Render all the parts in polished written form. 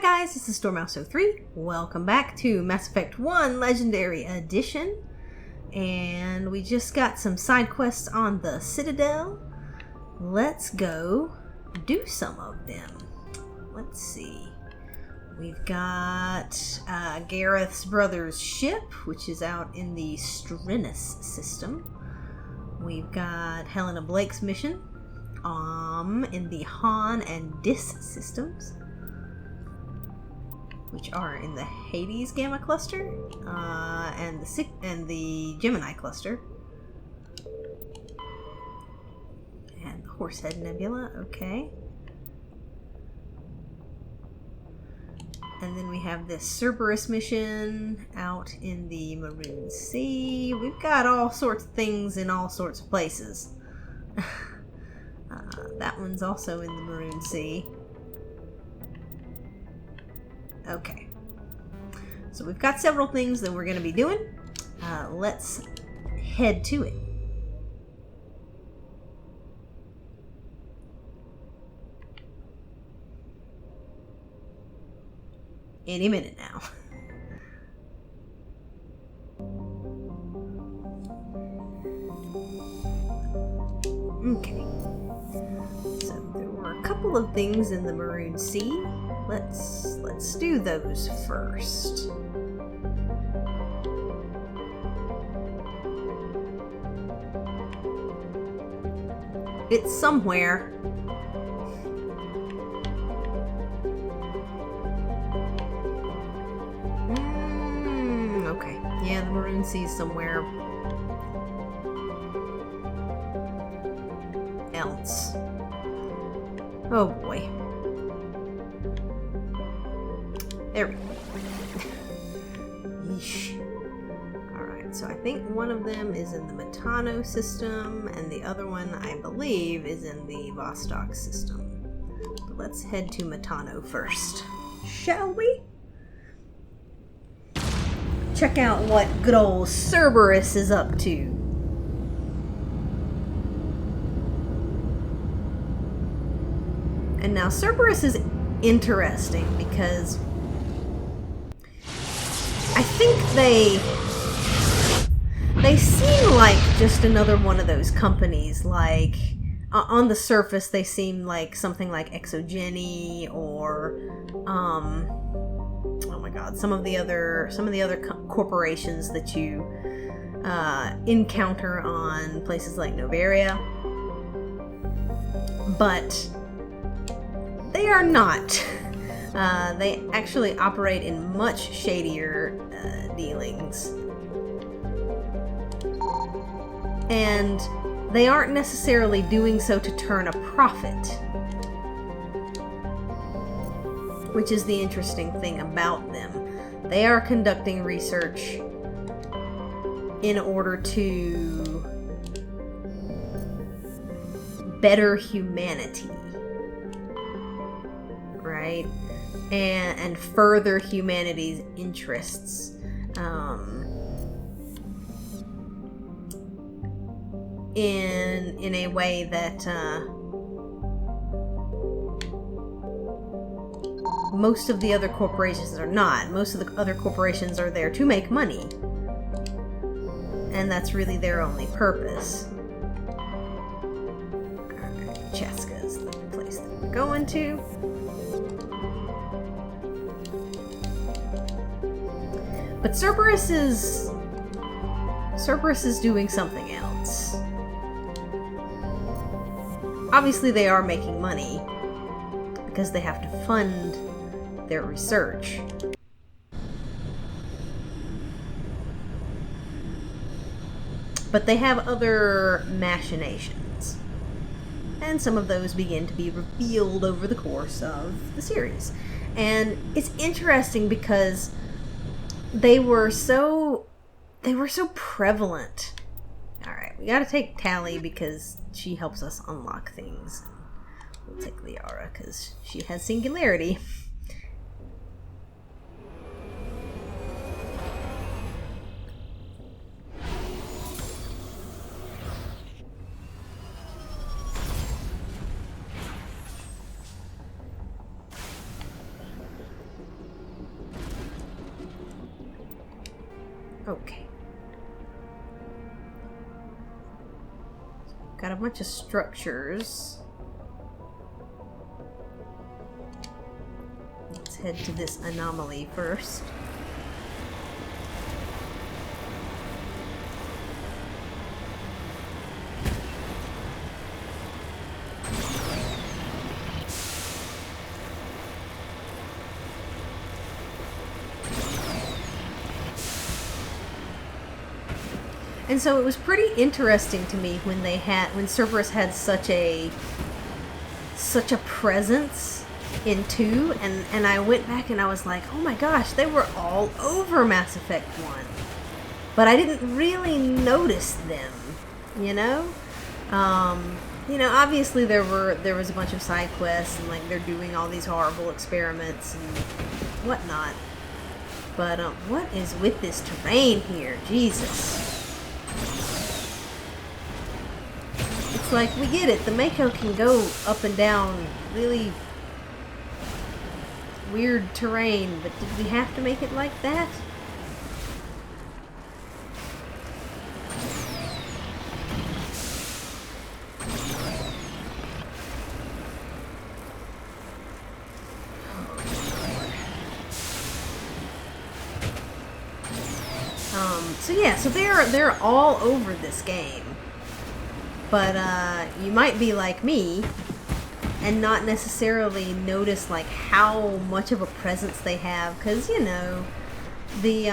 guys, this is Stormouse03. Welcome back to Mass Effect 1 Legendary Edition. And we just got some side quests on the Citadel. Let's go do some of them. Let's see. We've got Gareth's brother's ship, which is out in the Strinus system. We've got Helena Blake's mission in the Han and Dis systems, which are in the Hades Gamma cluster and the Gemini cluster, and the Horsehead Nebula. Okay. And then we have this Cerberus mission out in the Maroon Sea. We've got all sorts of things in all sorts of places. That one's also in the Maroon Sea. Okay. So we've got several things that we're going to be doing. Let's head to it. Any minute now. Okay. So there were a couple of things in the Maroon Sea. Let's do those first. It's somewhere. Okay. Yeah, the Maroon Sea is somewhere else. Oh boy. There we go. Yeesh. Alright, so I think one of them is in the Metano system, and the other one, I believe, is in the Vostok system. But let's head to Metano first. Shall we? Check out what good old Cerberus is up to. And now Cerberus is interesting because I think they seem like just another one of those companies. Like on the surface, they seem like something like Exogeny or oh my god, some of the other corporations that you encounter on places like Novaria, but they are not. They actually operate in much shadier dealings. And they aren't necessarily doing so to turn a profit, which is the interesting thing about them. They are conducting research in order to better humanity, right? And further humanity's interests. In a way that most of the other corporations are not. Most of the other corporations are there to make money, and that's really their only purpose. Alright, Cheska is the place that we're going to. But Cerberus is doing something else. Obviously they are making money because they have to fund their research. But they have other machinations. And some of those begin to be revealed over the course of the series. And it's interesting because they were so prevalent. Alright, we gotta take Tally because she helps us unlock things. We'll take Liara because she has singularity. Okay. Got a bunch of structures. Let's head to this anomaly first. And so it was pretty interesting to me when Cerberus had such a presence in 2, and I went back and I was like, oh my gosh, they were all over Mass Effect 1. But I didn't really notice them, you know? Obviously there was a bunch of side quests and like they're doing all these horrible experiments and whatnot. But what is with this terrain here? Jesus. It's like, we get it. The Mako can go up and down really weird terrain, but did we have to make it like that? So yeah, so they're all over this game. But you might be like me and not necessarily notice like how much of a presence they have, because you know the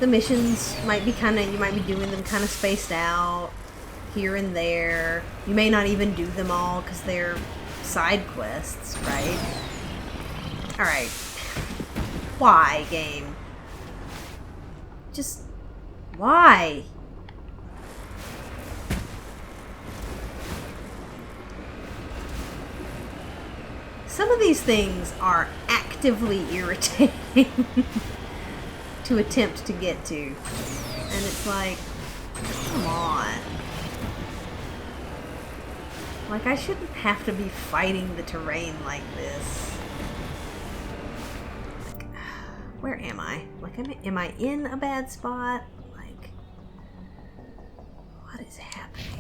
missions might be you might be doing them kind of spaced out here and there. You may not even do them all because they're side quests, right? All right, why, game? Just why? Some of these things are actively irritating to attempt to get to. And it's like, come on. Like, I shouldn't have to be fighting the terrain like this. Like, where am I? Like, am I in a bad spot? Like, what is happening?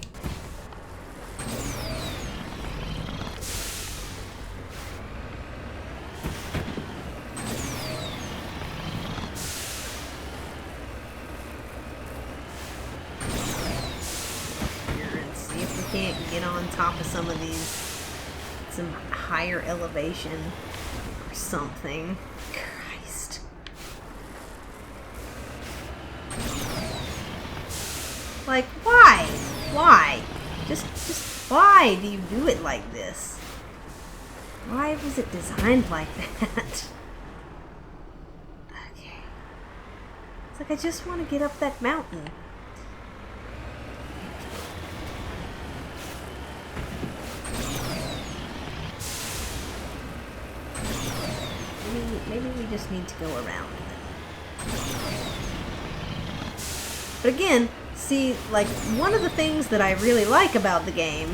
Can't get on top of some of these, some higher elevation or something. Christ. Like, why? Why? Just why do you do it like this? Why was it designed like that? Okay. It's like I just want to get up that mountain. Maybe we just need to go around. But again, see, like, one of the things that I really like about the game,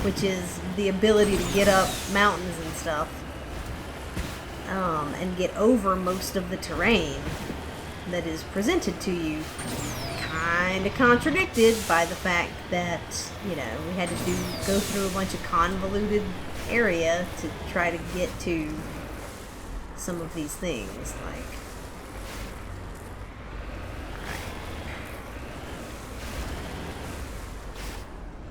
which is the ability to get up mountains and stuff, and get over most of the terrain that is presented to you, kind of contradicted by the fact that, you know, we had to go through a bunch of convoluted area to try to get to some of these things. Like,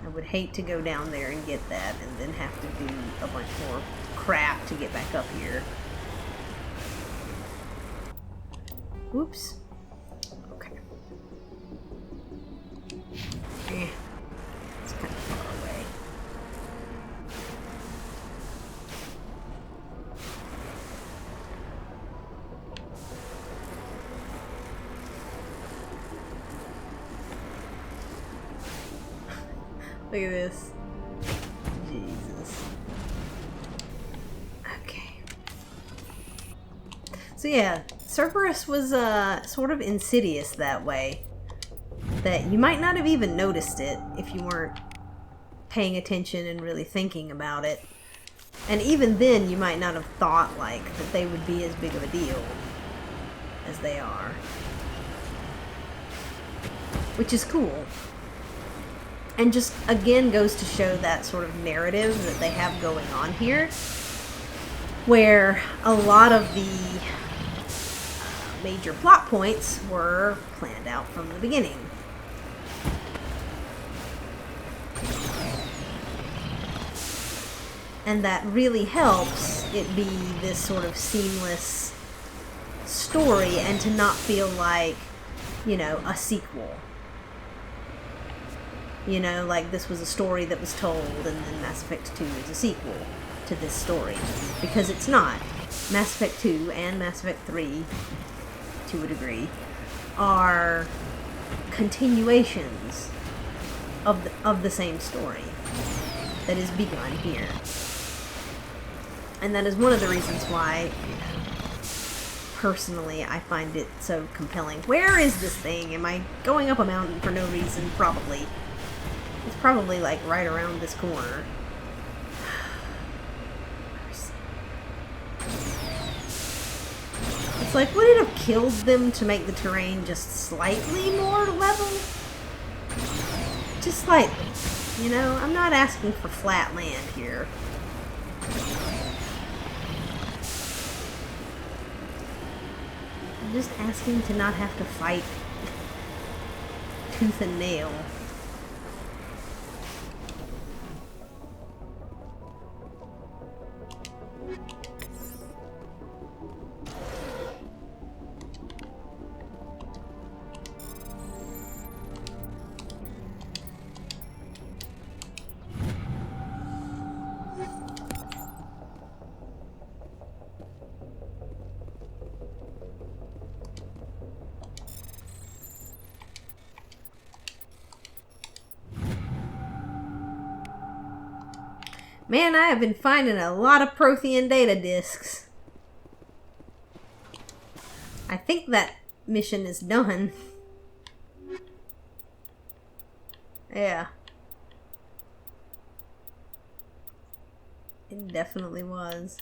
I would hate to go down there and get that and then have to do a bunch more crap to get back up here. Oops. Okay. It's kind of far away. Look at this. Jesus. Okay. So yeah, Cerberus was sort of insidious that way. That you might not have even noticed it if you weren't paying attention and really thinking about it. And even then, you might not have thought like that they would be as big of a deal. as they are. Which is cool. And just, again, goes to show that sort of narrative that they have going on here, where a lot of the major plot points were planned out from the beginning. And that really helps it be this sort of seamless story and to not feel like, you know, a sequel. You know, like this was a story that was told and then Mass Effect 2 is a sequel to this story. Because it's not. Mass Effect 2 and Mass Effect 3, to a degree, are continuations of the same story that is begun here. And that is one of the reasons why, you know, personally, I find it so compelling. Where is this thing? Am I going up a mountain for no reason? Probably. It's probably, like, right around this corner. It's like, would it have killed them to make the terrain just slightly more level? Just slightly. You know, I'm not asking for flat land here. I'm just asking to not have to fight tooth and nail. Man, I have been finding a lot of Prothean data discs. I think that mission is done. Yeah. It definitely was.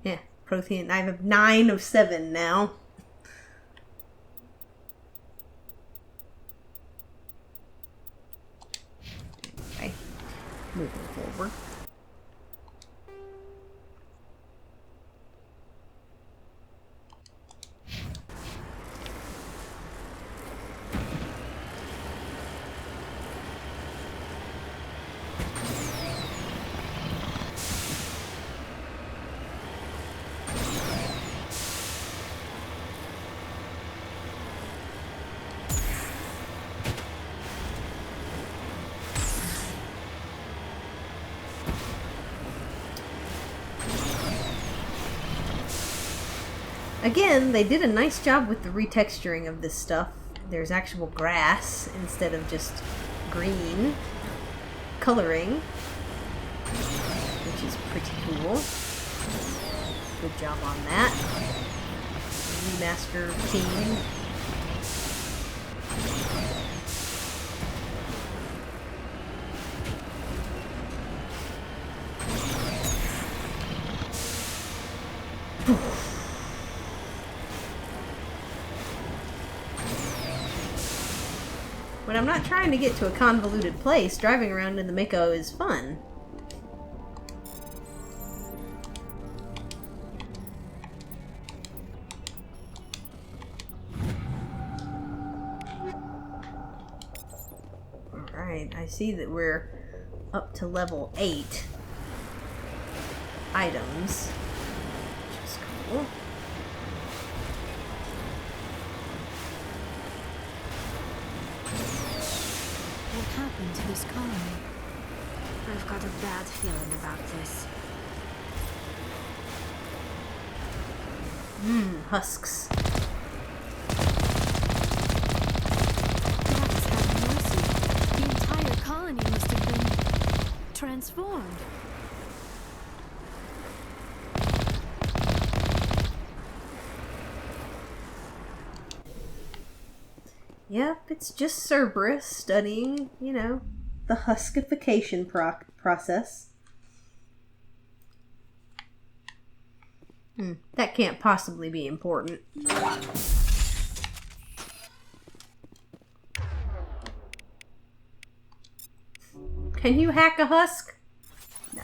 Yeah, Prothean. I have 9 of 7 now. Moving forward. Again, they did a nice job with the retexturing of this stuff. There's actual grass instead of just green coloring, which is pretty cool. Good job on that. Remaster team. When I'm not trying to get to a convoluted place, driving around in the Mako is fun. Alright, I see that we're up to level 8 items, which is cool. What happened to this colony? I've got a bad feeling about this. Husks. Gods have mercy. The entire colony must have been transformed. Yep, it's just Cerberus studying, you know, the huskification process. That can't possibly be important. Can you hack a husk? No.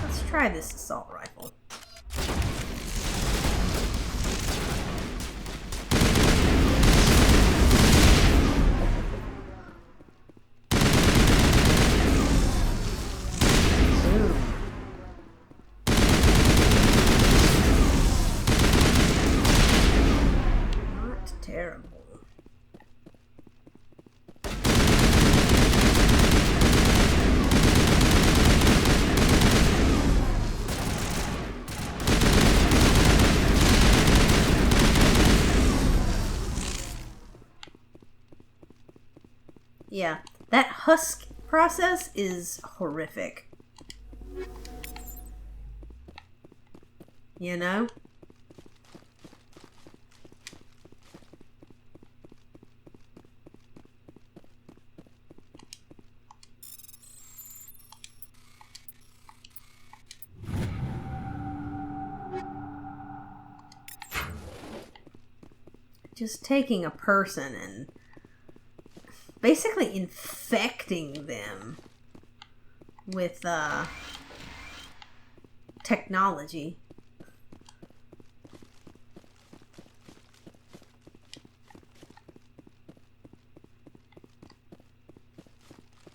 Let's try this assault rifle. Terrible. Yeah, that husk process is horrific. You know? Just taking a person and basically infecting them with technology.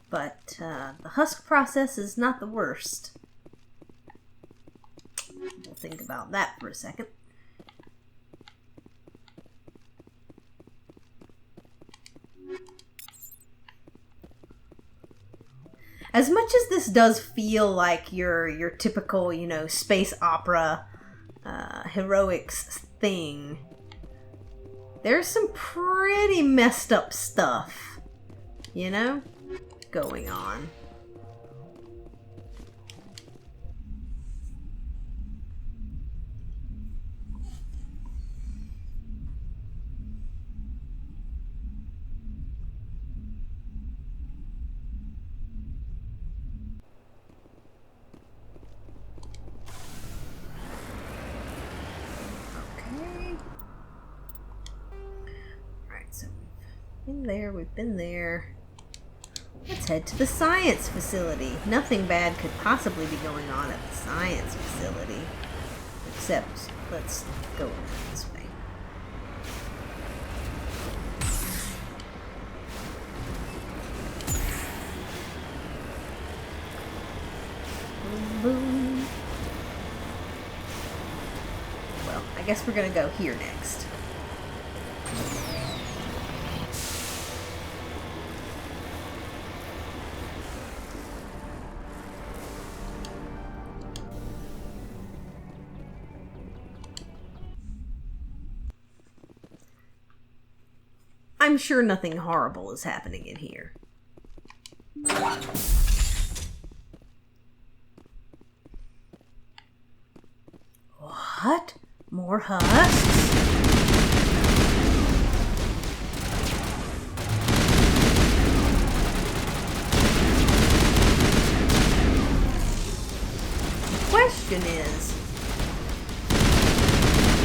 But the husk process is not the worst. We'll think about that for a second. As much as this does feel like your typical, you know, space opera heroics thing, there's some pretty messed up stuff, you know, going on. We've been there. Let's head to the science facility. Nothing bad could possibly be going on at the science facility. Except, let's go this way. Boom, boom. Well, I guess we're gonna go here next. I'm sure nothing horrible is happening in here. What? More husks? The question is,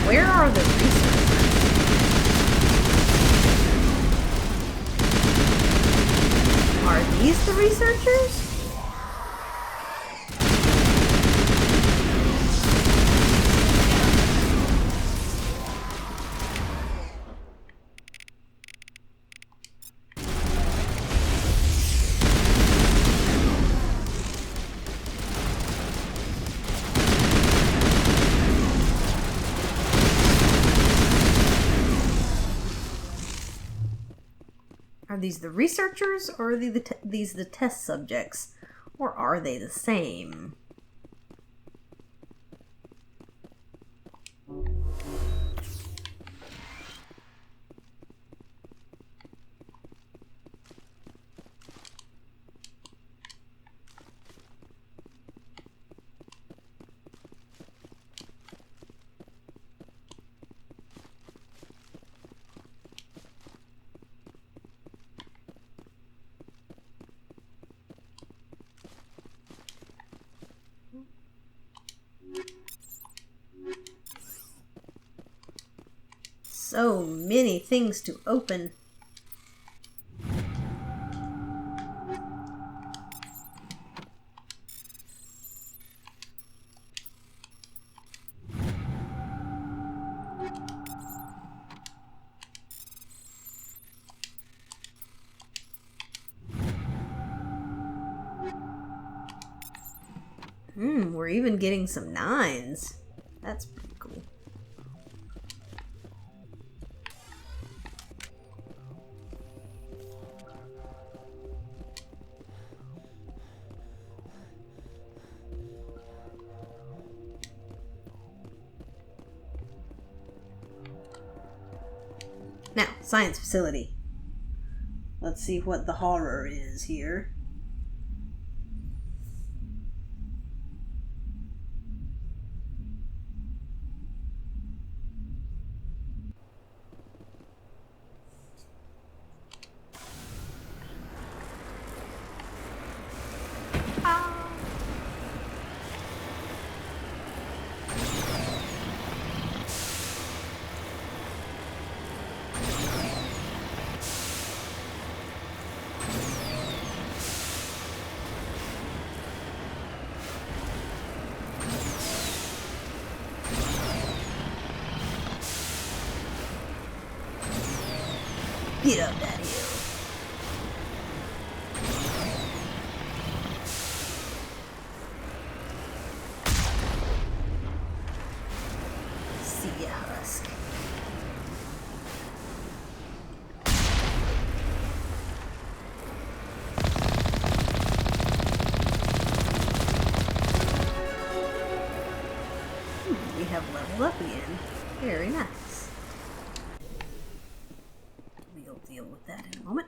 where are the resources? Are these the researchers? Are these the researchers, or are these the test subjects? Or are they the same? So many things to open. We're even getting some 9s. That's pretty cool. Now, science facility. Let's see what the horror is here. Get up that hill. See ya, Husk. We have leveled up again. Very nice. We'll deal with that in a moment.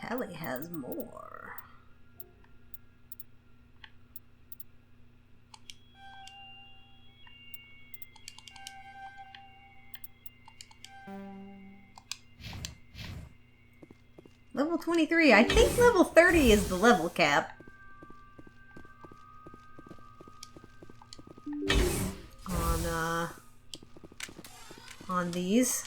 Tally has more. Level 23. I think level 30 is the level cap. On these.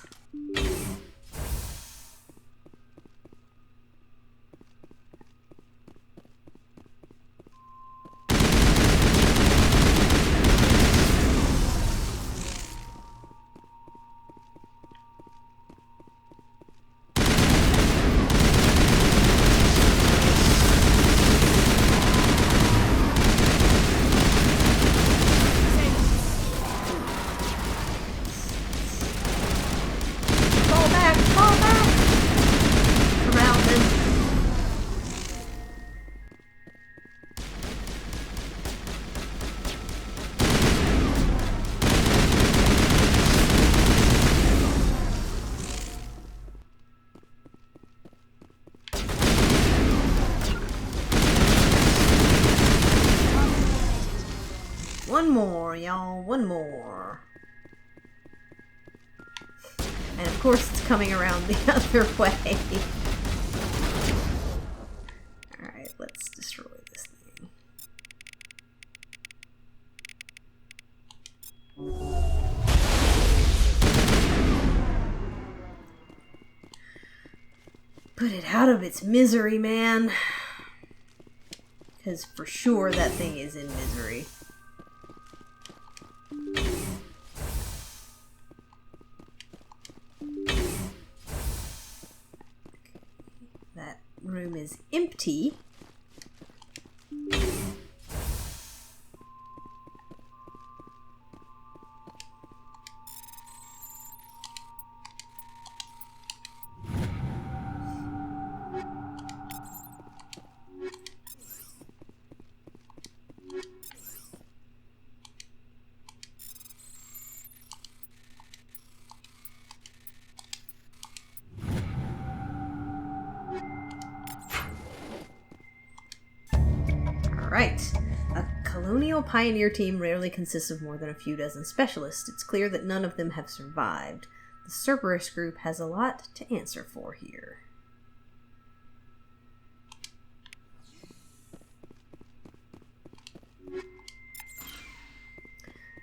One more, y'all. One more. And of course it's coming around the other way. Alright, let's destroy this thing. Put it out of its misery, man. Because for sure that thing is in misery. That room is empty. Alright. A colonial pioneer team rarely consists of more than a few dozen specialists. It's clear that none of them have survived. The Cerberus group has a lot to answer for here.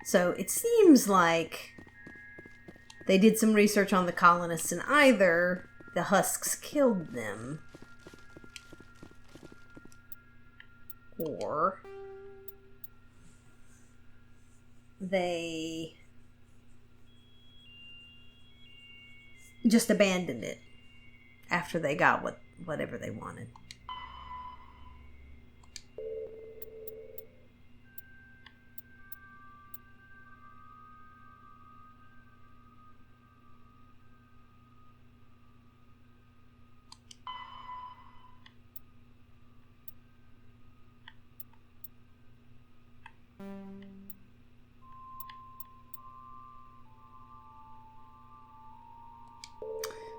So it seems like they did some research on the colonists and either the husks killed them or they just abandoned it after they got whatever they wanted.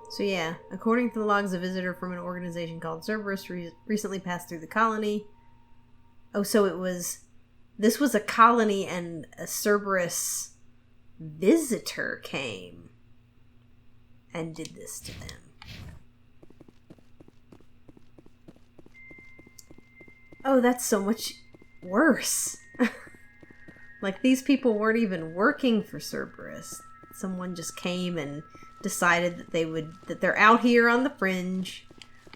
So yeah, according to the logs, a visitor from an organization called Cerberus recently passed through the colony. Oh, so this was a colony and a Cerberus visitor came and did this to them. Oh, that's so much worse. Like, these people weren't even working for Cerberus. Someone just came and decided that they're out here on the fringe,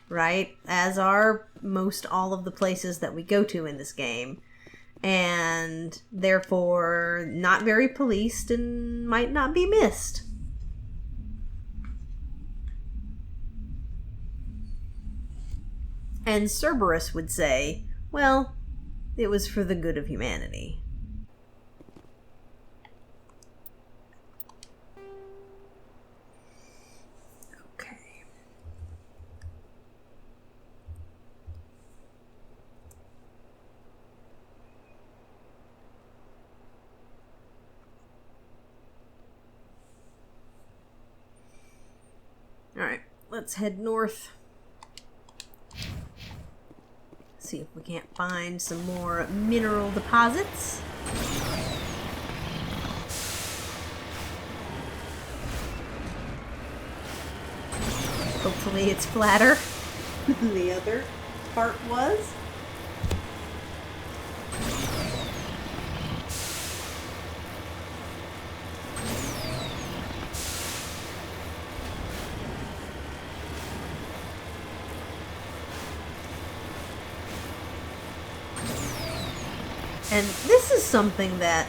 right? As are most all of the places that we go to in this game. And therefore not very policed and might not be missed. And Cerberus would say, well, it was for the good of humanity. Alright, let's head north. See if we can't find some more mineral deposits. Hopefully it's flatter than the other part was. And this is something that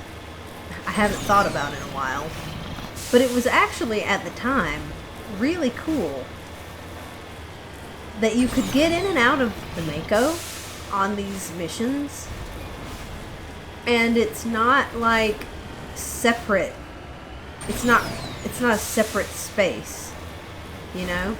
I haven't thought about in a while, but it was actually at the time really cool that you could get in and out of the Mako on these missions, and it's not like separate. It's not a separate space, you know?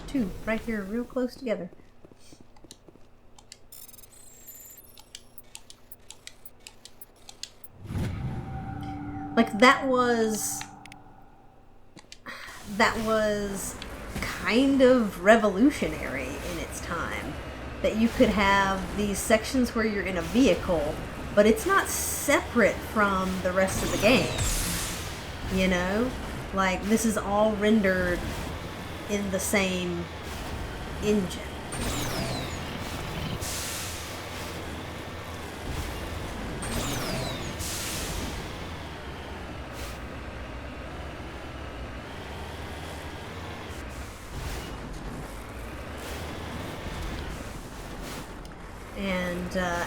Two right here, real close together. Like, that was kind of revolutionary in its time, that you could have these sections where you're in a vehicle, but it's not separate from the rest of the game, you know? Like, this is all rendered in the same engine.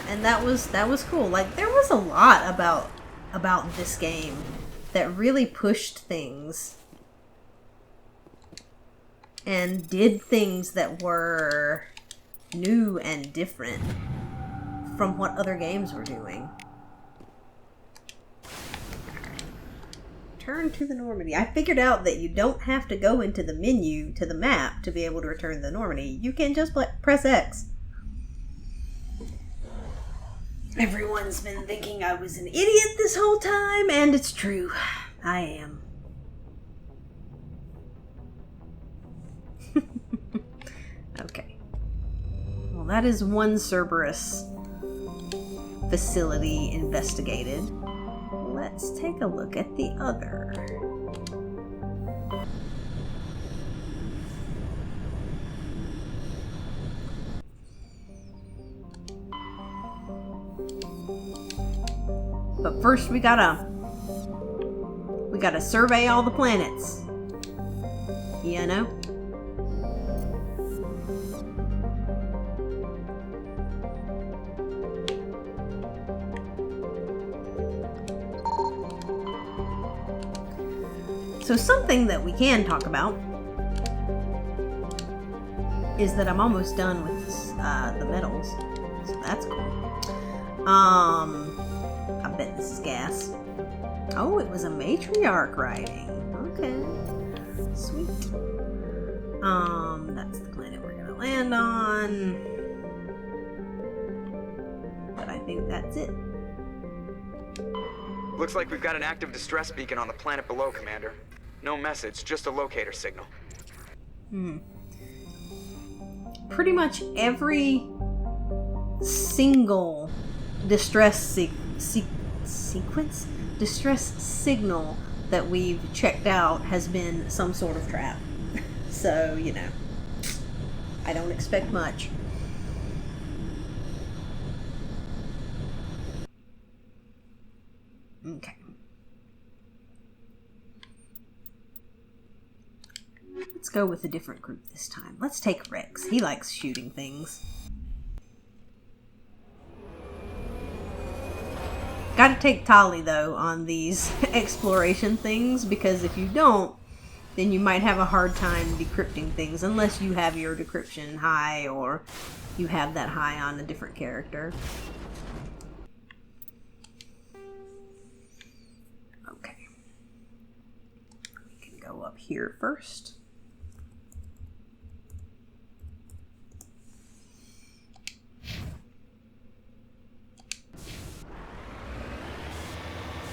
And that was cool. Like, there was a lot about this game that really pushed things and did things that were new and different from what other games were doing. Turn to the Normandy. I figured out that you don't have to go into the menu to the map to be able to return the Normandy. You can just press X. Everyone's been thinking I was an idiot this whole time, and it's true. I am. Okay. Well, that is one Cerberus facility investigated. Let's take a look at the other. But first we gotta survey all the planets. You know? So something that we can talk about is that I'm almost done with the medals. So that's cool. I bet this is gas. Oh, it was a matriarch writing. Okay. Sweet. That's the planet we're gonna land on. But I think that's it. Looks like we've got an active distress beacon on the planet below, Commander. No message, just a locator signal. Pretty much every single distress sequence? Distress signal that we've checked out has been some sort of trap. So, you know, I don't expect much. Okay. Let's go with a different group this time. Let's take Rex. He likes shooting things. Gotta take Tali, though, on these exploration things, because if you don't, then you might have a hard time decrypting things, unless you have your decryption high, or you have that high on a different character. Okay. We can go up here first.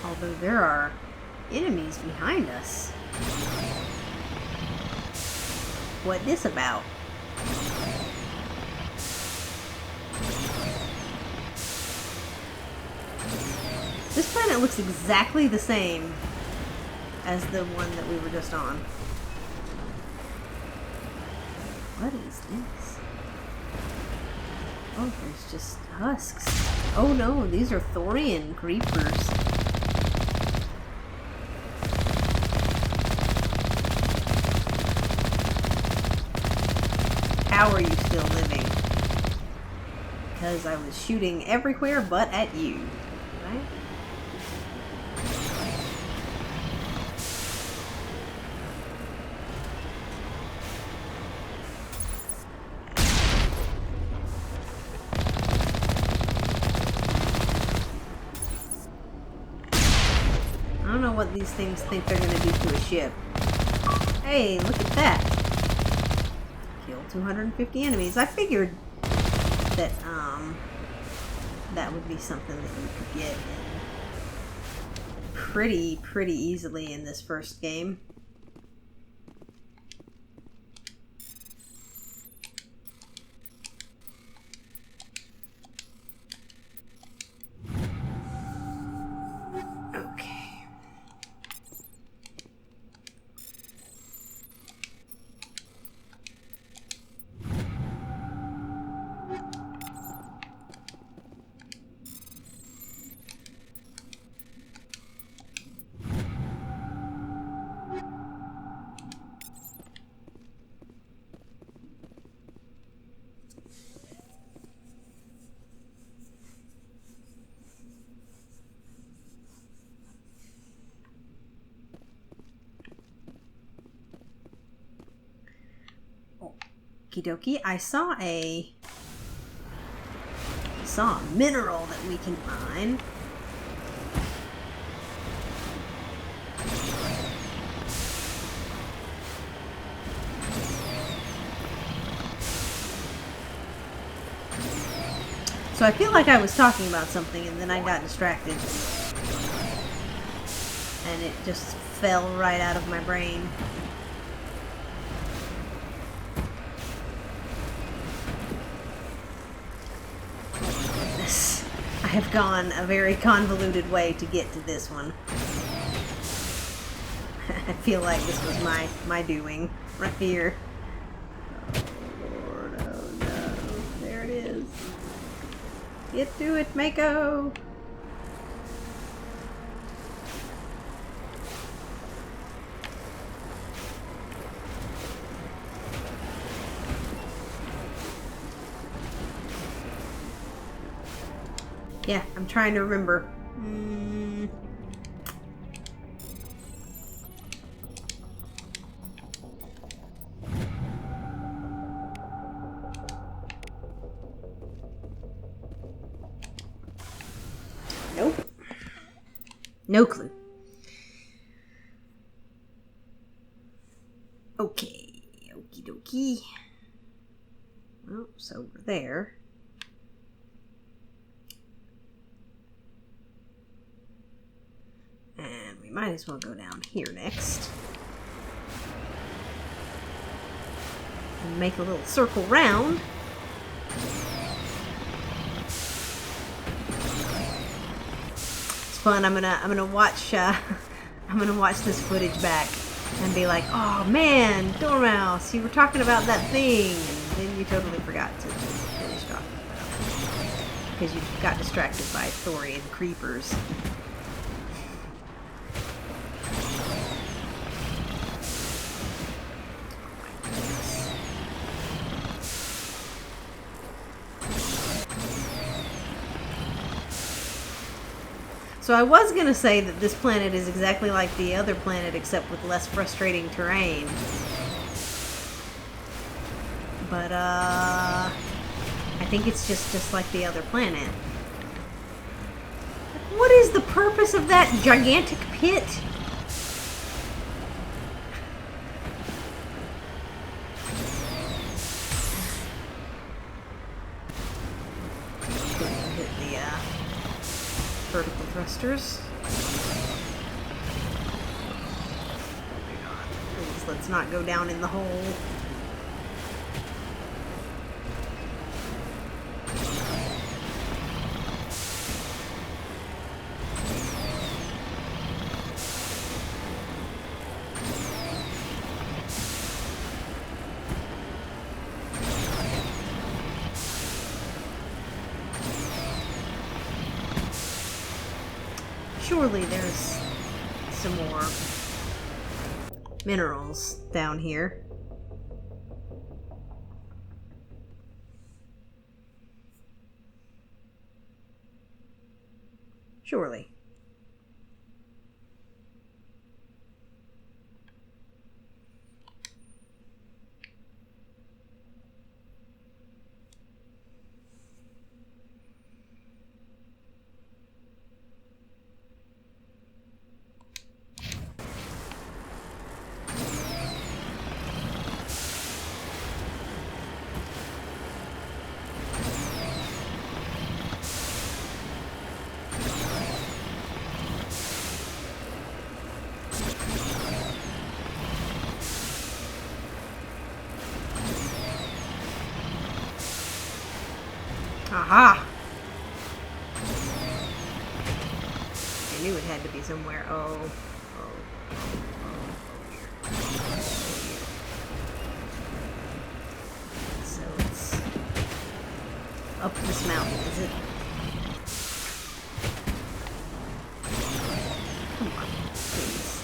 Although there are enemies behind us. What this about? This planet looks exactly the same as the one that we were just on. What is this? Oh, there's just husks. Oh no, these are Thorian creepers. How are you still living? Because I was shooting everywhere but at you, right? I don't know what these things think they're going to do to a ship. Hey, look at that. 250 enemies. I figured that that would be something that you could get pretty easily in this first game. Okie dokie. I saw a mineral that we can mine. So I feel like I was talking about something and then I got distracted. And it just fell right out of my brain. Oh goodness. I have gone a very convoluted way to get to this one. I feel like this was my doing right here. Oh Lord, oh no. There it is. Get to it, Mako! Yeah, I'm trying to remember. Nope. No clue. Okay. Okie dokie. Well, so we're there. And we might as well go down here next. And make a little circle round. It's fun. I'm gonna watch I'm gonna watch this footage back and be like, oh man, Dormouse, you were talking about that thing, and then you totally forgot to finish talking about it because you got distracted by Thorian creepers. So I was going to say that this planet is exactly like the other planet except with less frustrating terrain. But, I think it's just like the other planet. What is the purpose of that gigantic pit? Hit the, vertical thrusters. Please, let's not go down in the hole. Surely there's some more minerals down here. Surely. Aha! I knew it had to be somewhere. So it's up this mountain, is it? Come on, please.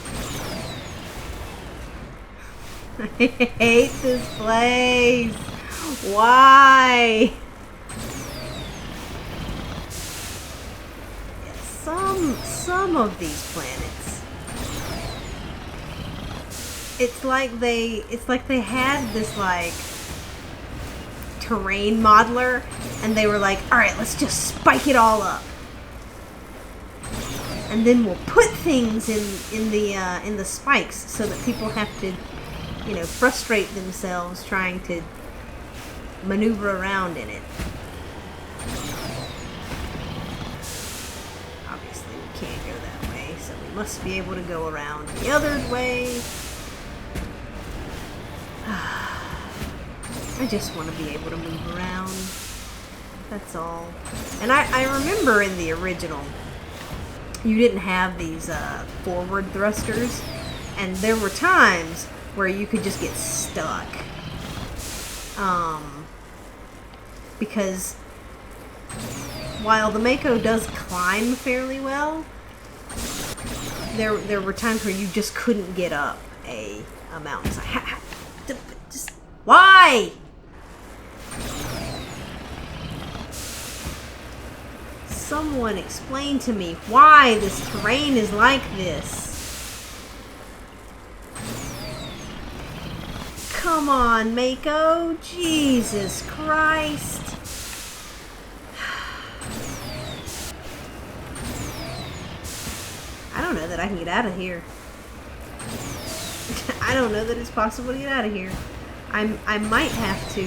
I hate this place. Why? Some of these planets, it's like they had this like terrain modeler and they were like, all right, let's just spike it all up and then we'll put things in the spikes so that people have to, you know, frustrate themselves trying to maneuver around in it. must be able to go around the other way. I just want to be able to move around. That's all. And I remember in the original, you didn't have these forward thrusters, and there were times where you could just get stuck. Because while the Mako does climb fairly well, there were times where you just couldn't get up a mountain. Just why? Someone explain to me why this terrain is like this. Come on, Mako. Jesus Christ. I don't know that I can get out of here. I don't know that it's possible to get out of here. I might have to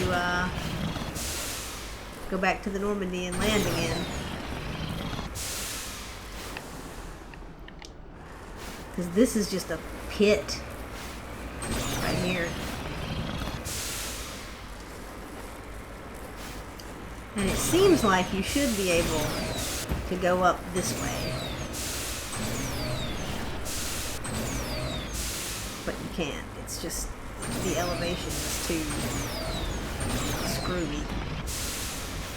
go back to the Normandy and land again. Because this is just a pit right here. And it seems like you should be able to go up this way. But you can't. It's just the elevation is too screwy.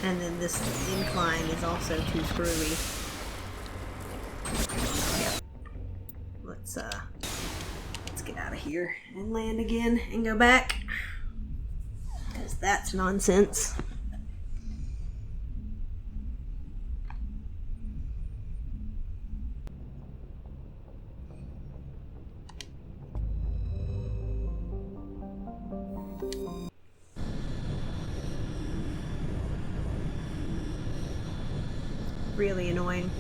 And then this incline is also too screwy. Yep. Let's get out of here and land again and go back. Because that's nonsense. Really annoying.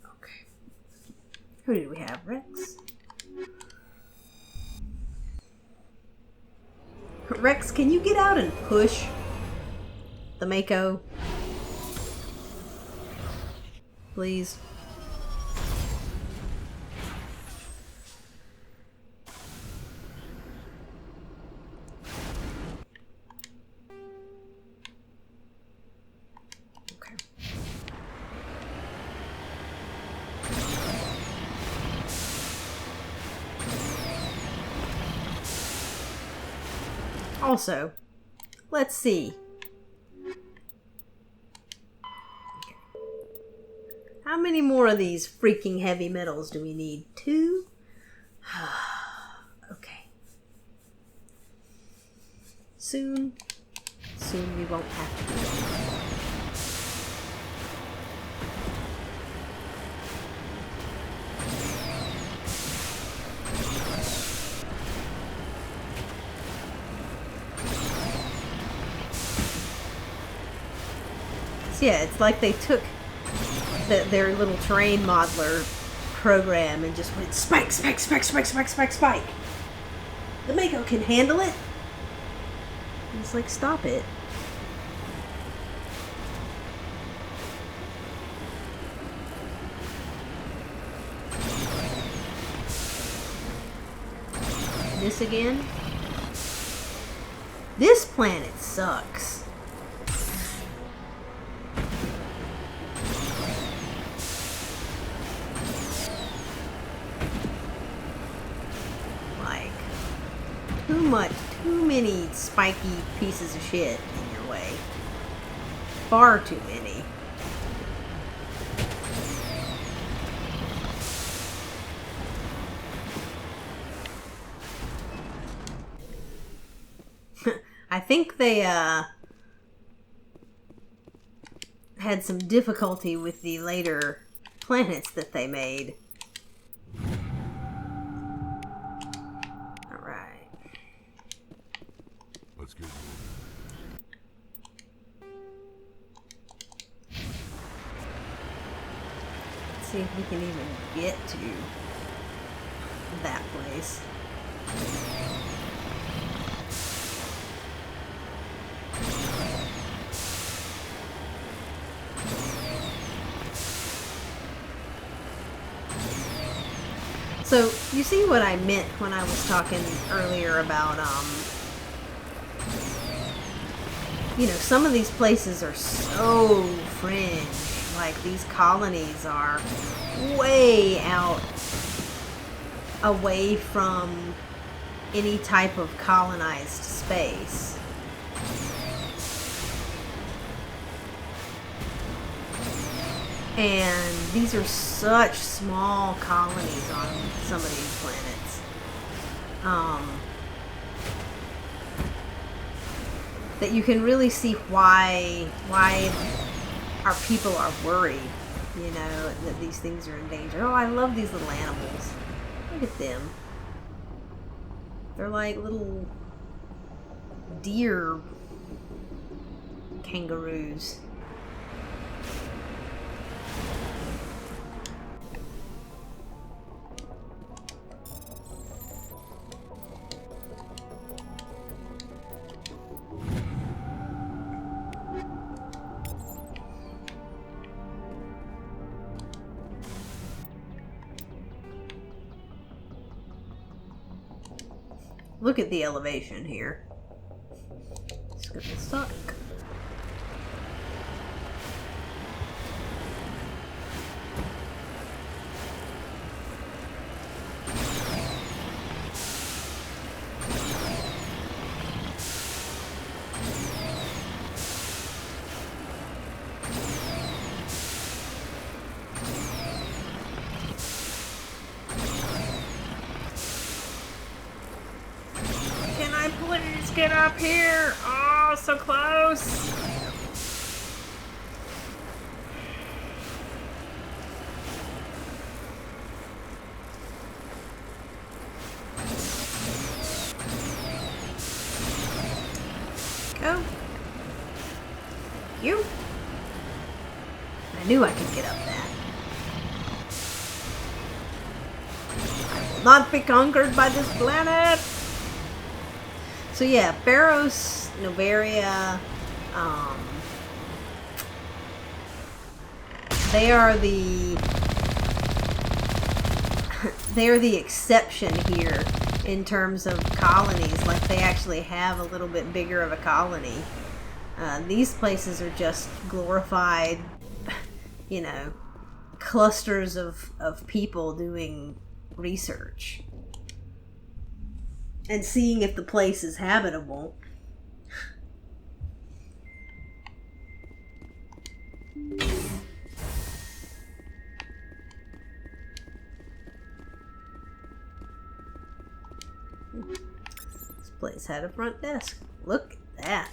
Okay. Who did we have? Rex? Rex, can you get out and push the Mako? Please. Also, let's see. How many more of these freaking heavy metals do we need? 2? Okay. Soon we won't have to do it. Yeah, it's like they took their little terrain modeler program and just went spike, spike, spike, spike, spike, spike, spike. The Mako can handle it. It's like, stop it. This again? This planet sucks. Too many spiky pieces of shit in your way. Far too many. I think they had some difficulty with the later planets that they made. Let's get moving. Let's see if we can even get to that place. So, you see what I meant when I was talking earlier about, you know, some of these places are so fringe. Like, these colonies are way out, away from any type of colonized space. And these are such small colonies on some of these planets. That you can really see why our people are worried, you know, that these things are in danger. Oh, I love these little animals. Look at them. They're like little deer kangaroos. Look at the elevation here. It's gonna suck. Please get up here! Oh, so close! Go. You. I knew I could get up that. I will not be conquered by this planet! So yeah, Barros, Novaria, they are the exception here in terms of colonies. Like, they actually have a little bit bigger of a colony. These places are just glorified, you know, clusters of people doing research. And seeing if the place is habitable. This place had a front desk. Look at that.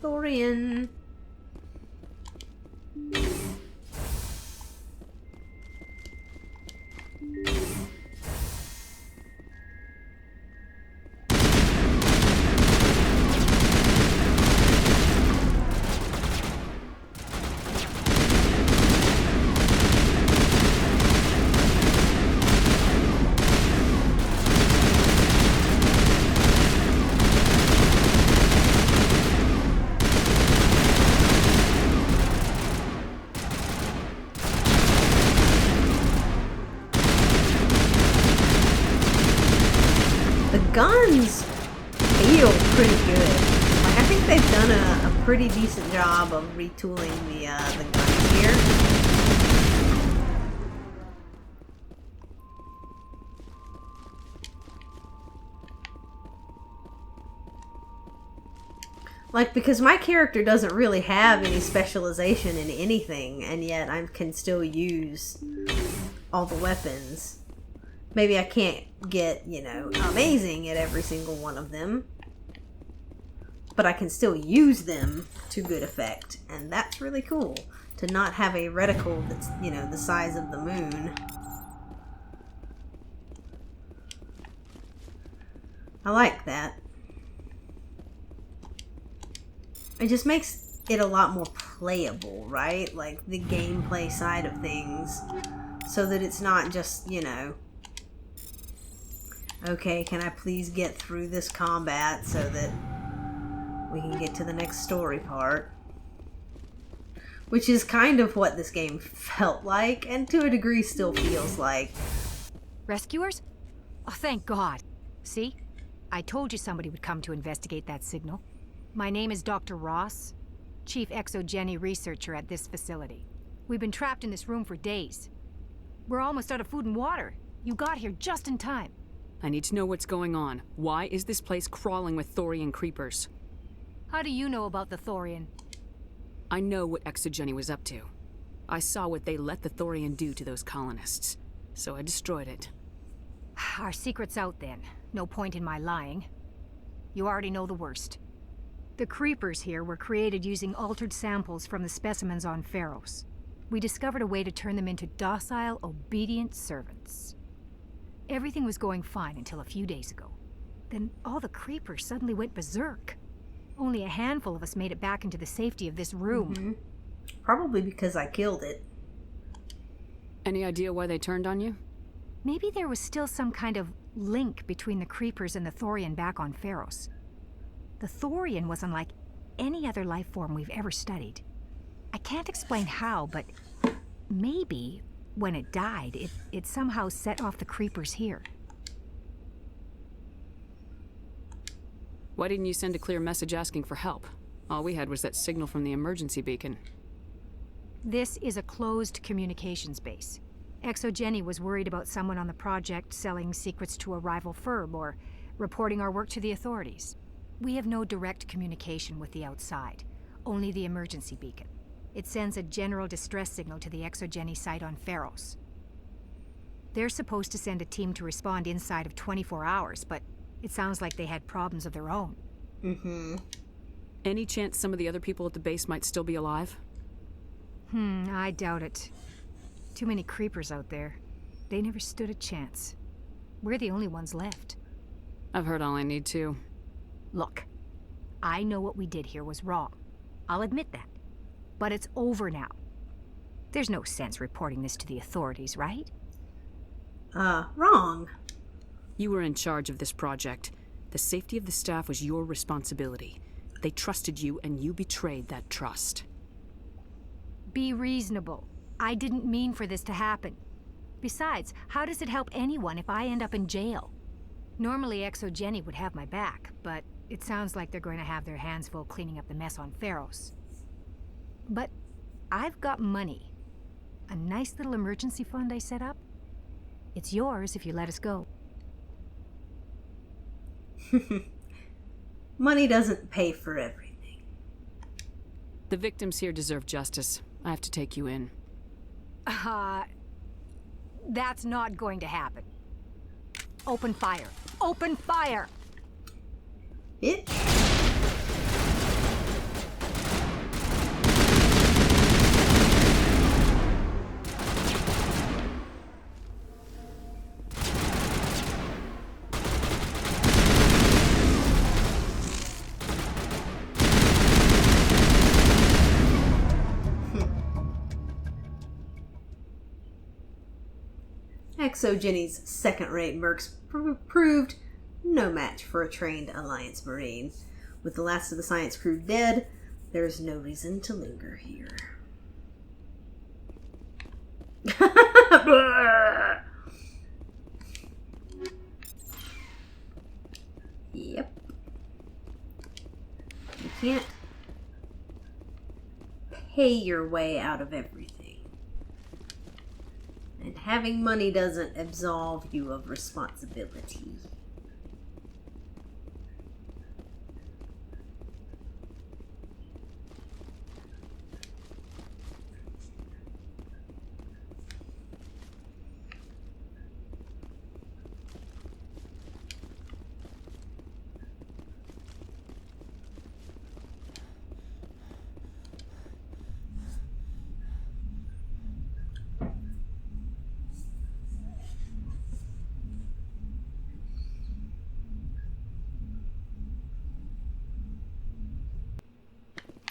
Thorian. Guns feel pretty good. Like, I think they've done a pretty decent job of retooling the guns here. Like, because my character doesn't really have any specialization in anything, and yet I can still use all the weapons. Maybe I can't get, you know, amazing at every single one of them. But I can still use them to good effect. And that's really cool. To not have a reticle that's, you know, the size of the moon. I like that. It just makes it a lot more playable, right? Like, the gameplay side of things. So that it's not just, you know... Okay, can I please get through this combat so that we can get to the next story part? Which is kind of what this game felt like, and to a degree still feels like. Rescuers? Oh, thank God. See? I told you somebody would come to investigate that signal. My name is Dr. Ross, Chief Exogeny Researcher at this facility. We've been trapped in this room for days. We're almost out of food and water. You got here just in time. I need to know what's going on. Why is this place crawling with Thorian creepers? How do you know about the Thorian? I know what Exogeny was up to. I saw what they let the Thorian do to those colonists, so I destroyed it. Our secret's out then. No point in my lying. You already know the worst. The creepers here were created using altered samples from the specimens on Pharos. We discovered a way to turn them into docile, obedient servants. Everything was going fine until a few days ago. Then all the creepers suddenly went berserk. Only a handful of us made it back into the safety of this room. Mm-hmm. Probably because I killed it. Any idea why they turned on you? Maybe there was still some kind of link between the creepers and the Thorian back on Pharos. The Thorian was unlike any other life form we've ever studied. I can't explain how, but maybe when it died, it somehow set off the creepers here. Why didn't you send a clear message asking for help? All we had was that signal from the emergency beacon. This is a closed communications base. Exogeny was worried about someone on the project selling secrets to a rival firm or reporting our work to the authorities. We have no direct communication with the outside, only the emergency beacon. It sends a general distress signal to the Exogeny site on Pharos. They're supposed to send a team to respond inside of 24 hours, but it sounds like they had problems of their own. Mm-hmm. Any chance some of the other people at the base might still be alive? I doubt it. Too many creepers out there. They never stood a chance. We're the only ones left. I've heard all I need to. Look, I know what we did here was wrong. I'll admit that. But it's over now. There's no sense reporting this to the authorities, right? Wrong. You were in charge of this project. The safety of the staff was your responsibility. They trusted you, and you betrayed that trust. Be reasonable. I didn't mean for this to happen. Besides, how does it help anyone if I end up in jail? Normally, Exogeny would have my back, but it sounds like they're going to have their hands full cleaning up the mess on Pharos. But I've got money. A nice little emergency fund I set up. It's yours if you let us go. Money doesn't pay for everything. The victims here deserve justice. I have to take you in. That's not going to happen. Open fire. Open fire! Bitch. Exogeny's second-rate mercs proved no match for a trained Alliance Marine. With the last of the science crew dead, there's no reason to linger here. Yep. You can't pay your way out of everything. And having money doesn't absolve you of responsibility.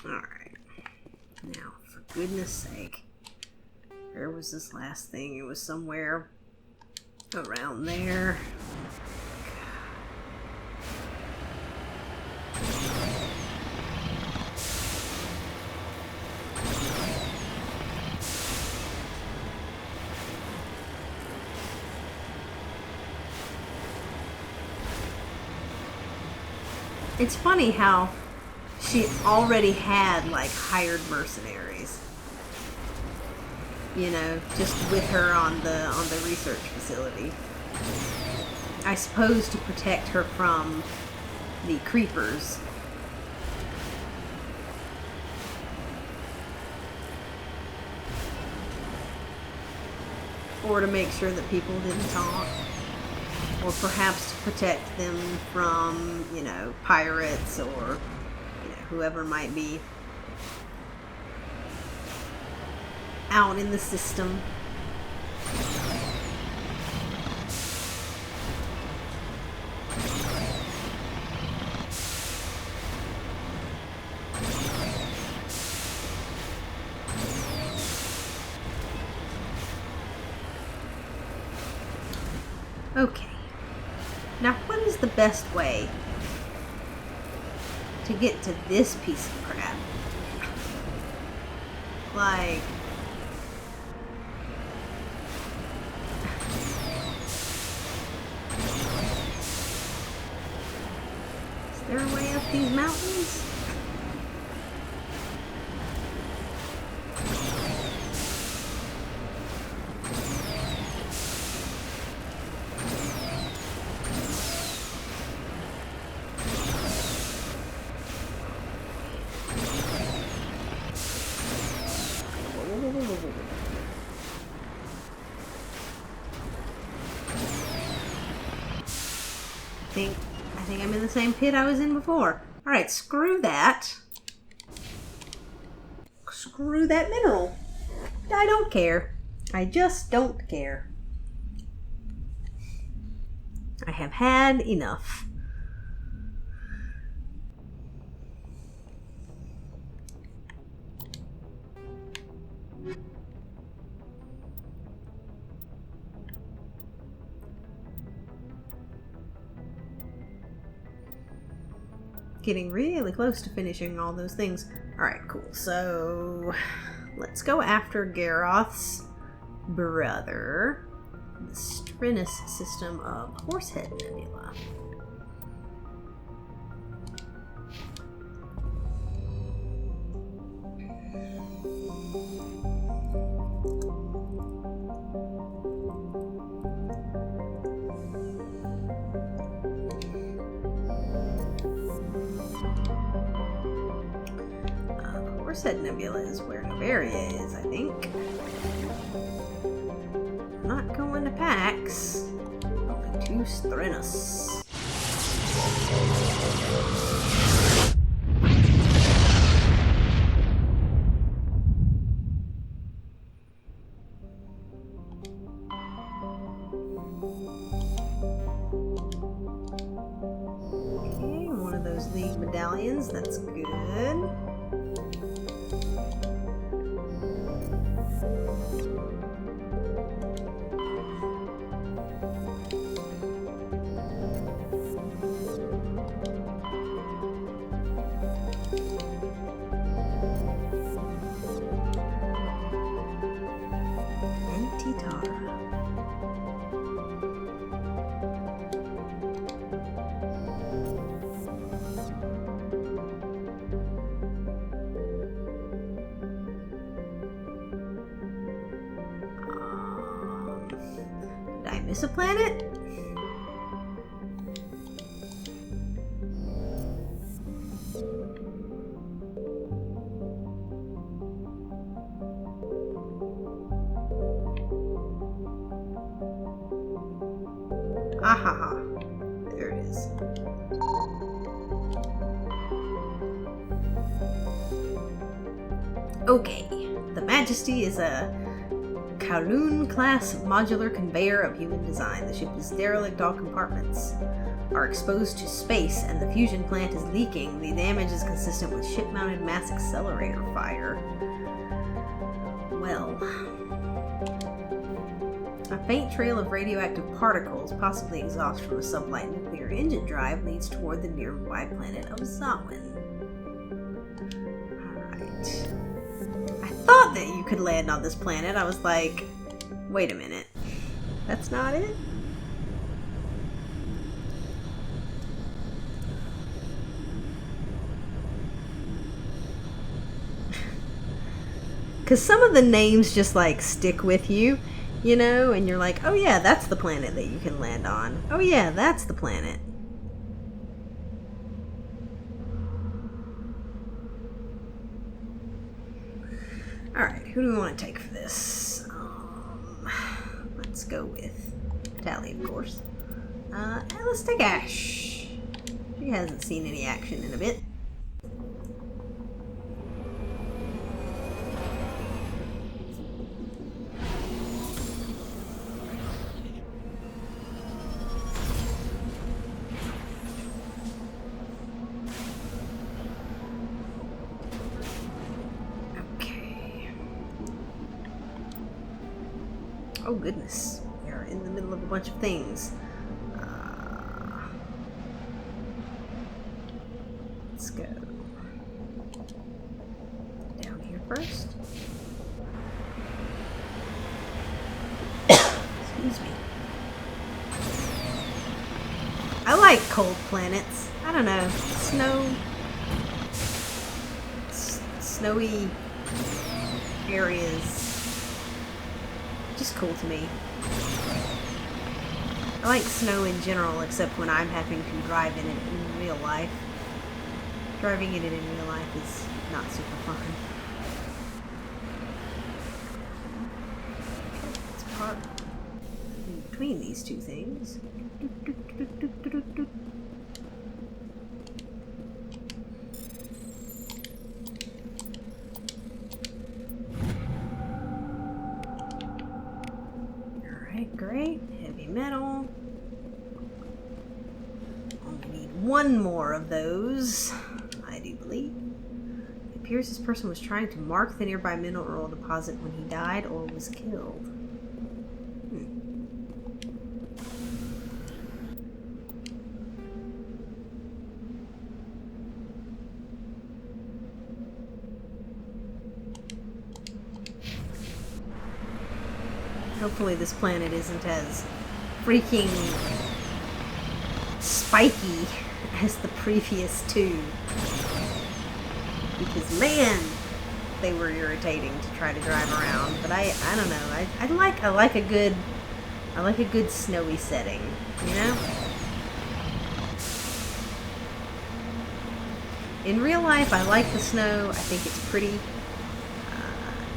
Alright. Now, for goodness sake. Where was this last thing? It was somewhere around there. It's funny how she already had, like, hired mercenaries. You know, just with her on the research facility. I suppose to protect her from the creepers. Or to make sure that people didn't talk. Or perhaps to protect them from, you know, pirates or, you know, whoever might be out in the system. Okay. Now, what is the best way to get to this piece of crap? Like... is there a way up these mountains? I think I'm in the same pit I was in before. Alright, screw that. Screw that mineral. I don't care. I just don't care. I have had enough. Getting really close to finishing all those things. Alright, cool. So, let's go after Garoth's brother, the Strinus system of Horsehead Nebula. Horsehead Nebula is where Novaria is, I think. Not going to PAX. Only to Strinus. Okay, one of those League medallions. That's good. Did I miss a planet? Ahaha. There it is. Okay. The Majesty is a Kowloon-class modular conveyor of human design. The ship is derelict. All compartments are exposed to space, and the fusion plant is leaking. The damage is consistent with ship-mounted mass accelerator fire. Well... a faint trail of radioactive particles, possibly exhaust from a sublight nuclear engine drive, leads toward the nearby planet of Zawin. Alright. I thought that you could land on this planet. I was like, wait a minute. That's not it? Because some of the names just like stick with you, you know, and you're like, oh yeah, that's the planet that you can land on. Oh yeah, that's the planet. Alright, who do we want to take for this? Let's go with Tally, of course. And let's take Ash. She hasn't seen any action in a bit. Oh goodness, we are in the middle of a bunch of things. Let's go down here first. Excuse me. I like cold planets. I don't know, snowy areas. Just cool to me. I like snow in general, except when I'm having to drive in it in real life. Driving in it in real life is not super fun. Let's park in between these two things. Great, heavy metal. Only need one more of those, I do believe. It appears this person was trying to mark the nearby mineral deposit when he died or was killed. Hopefully this planet isn't as freaking spiky as the previous two. Because man, they were irritating to try to drive around. But I don't know. I like a good snowy setting, you know? In real life, I like the snow. I think it's pretty.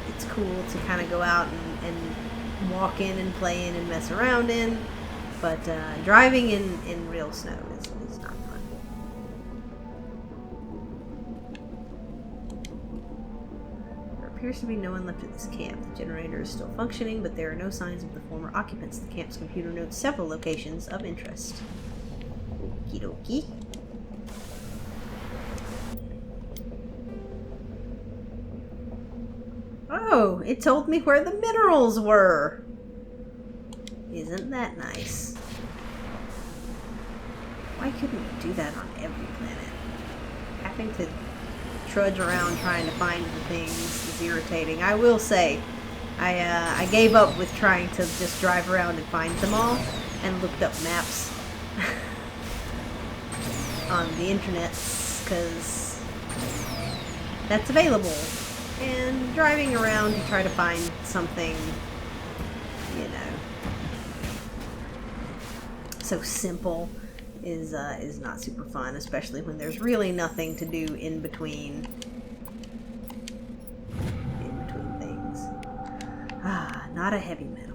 It's cool to kind of go out and walk in and play in and mess around in, but driving in real snow is not fun. There appears to be no one left at this camp. The generator is still functioning, but there are no signs of the former occupants. The camp's computer notes several locations of interest. Okie dokie. Oh, it told me where the minerals were. Isn't that nice? Why couldn't you do that on every planet? Having to trudge around trying to find the things is irritating. I will say, I gave up with trying to just drive around and find them all, and looked up maps on the internet, because that's available. And driving around to try to find something, you know, so simple is not super fun, especially when there's really nothing to do in between things. Not a heavy metal.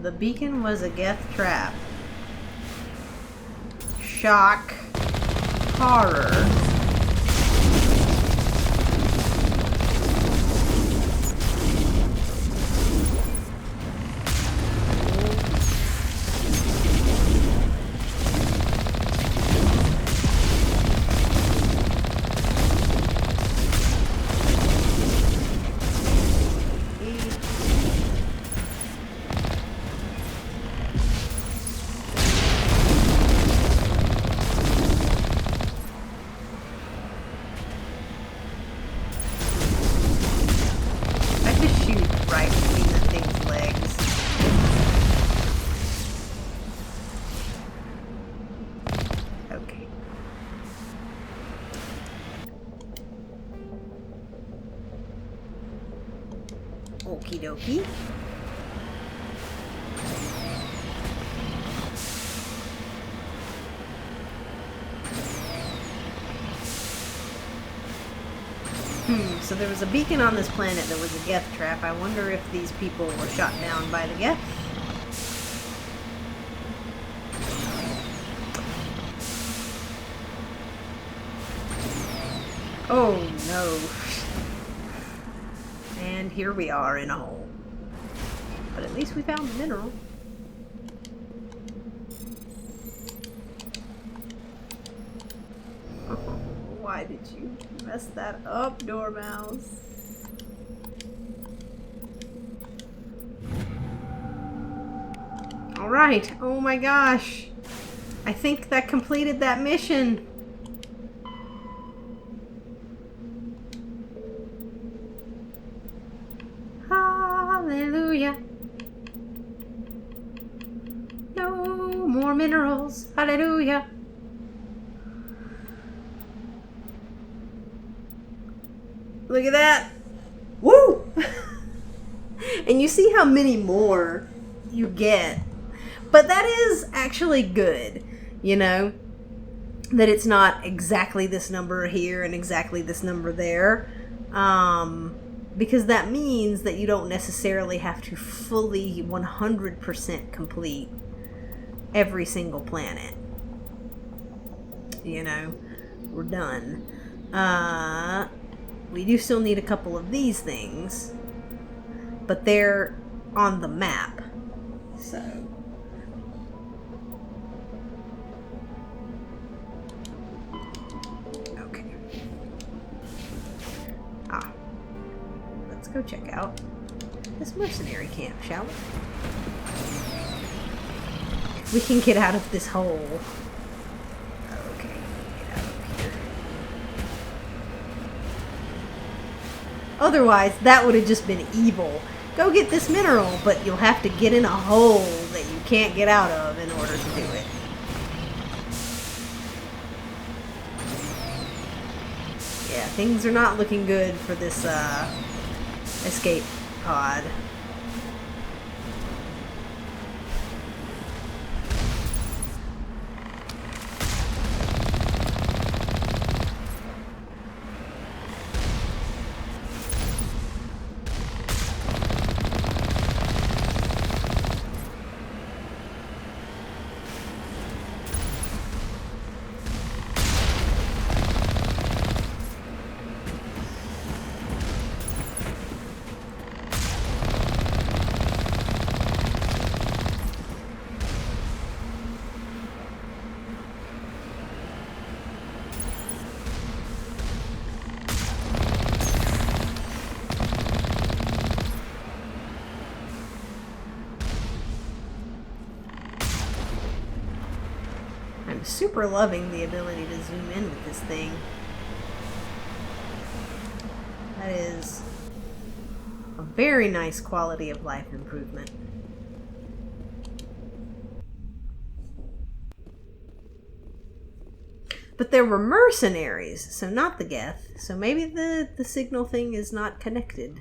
The beacon was a Geth trap. Shock. Horror. dokie. So there was a beacon on this planet that was a Geth trap. I wonder if these people were shot down by the Geth. Oh no. And here we are in a hole. But at least we found the mineral. Why did you mess that up, Dormouse? Alright, oh my gosh. I think that completed that mission. Hallelujah. No more minerals. Hallelujah. Look at that. Woo! And you see how many more you get. But that is actually good, you know? That it's not exactly this number here and exactly this number there. Because that means that you don't necessarily have to fully 100% complete every single planet. You know? We're done. We do still need a couple of these things, but they're on the map, so. Okay. Let's go check out this mercenary camp, shall we? We can get out of this hole. Otherwise, that would have just been evil. Go get this mineral, but you'll have to get in a hole that you can't get out of in order to do it. Yeah, things are not looking good for this escape pod. Super loving the ability to zoom in with this thing. That is a very nice quality of life improvement. But there were mercenaries, so not the Geth. So maybe the signal thing is not connected.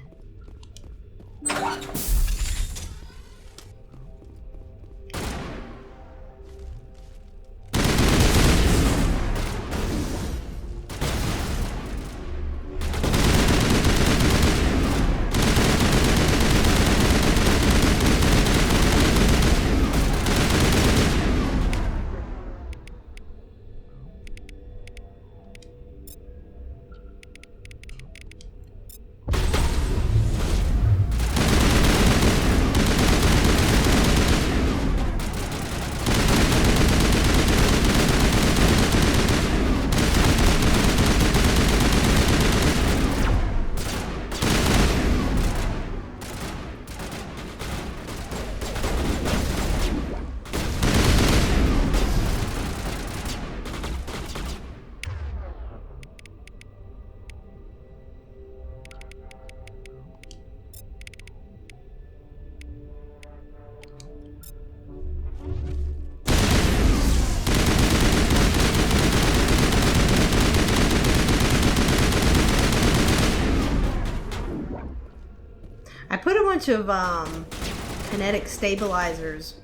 bunch of kinetic stabilizers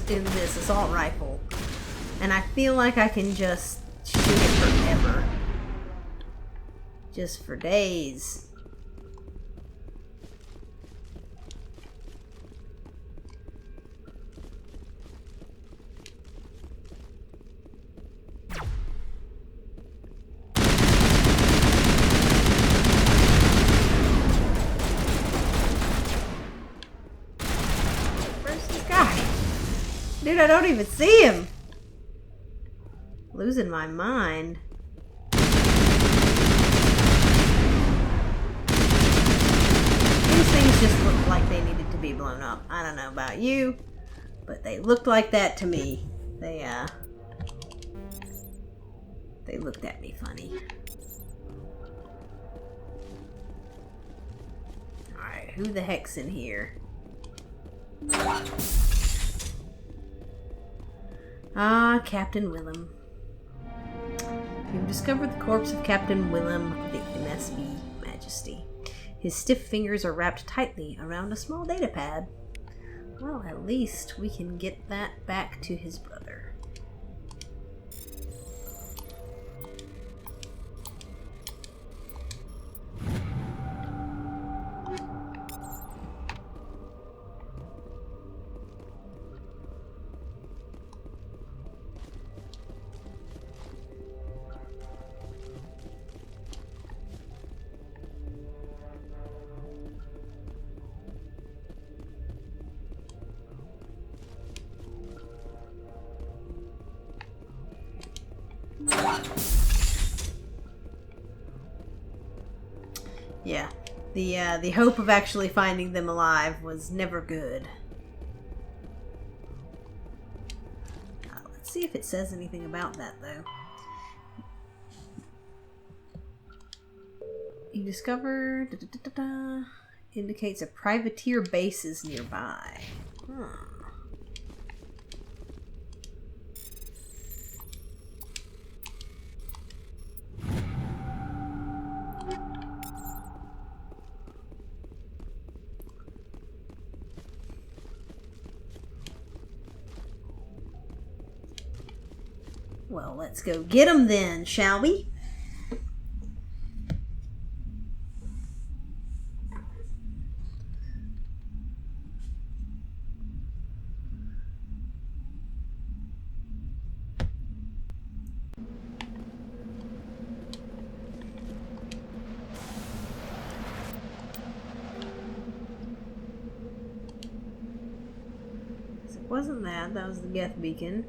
in this assault rifle, and I feel like I can just shoot it forever. Just for days. Where's this guy? Dude, I don't even see him. Losing my mind. These things just looked like they needed to be blown up. I don't know about you, but they looked like that to me. They looked at me funny. Alright, who the heck's in here? Ah, Captain Willem. You've discovered the corpse of Captain Willem of the MSV Majesty. His stiff fingers are wrapped tightly around a small data pad. Well, at least we can get that back to his brother. Yeah, the hope of actually finding them alive was never good. Let's see if it says anything about that, though. You discover indicates a privateer base is nearby. Well, let's go get them then, shall we? It wasn't that. That was the Geth beacon.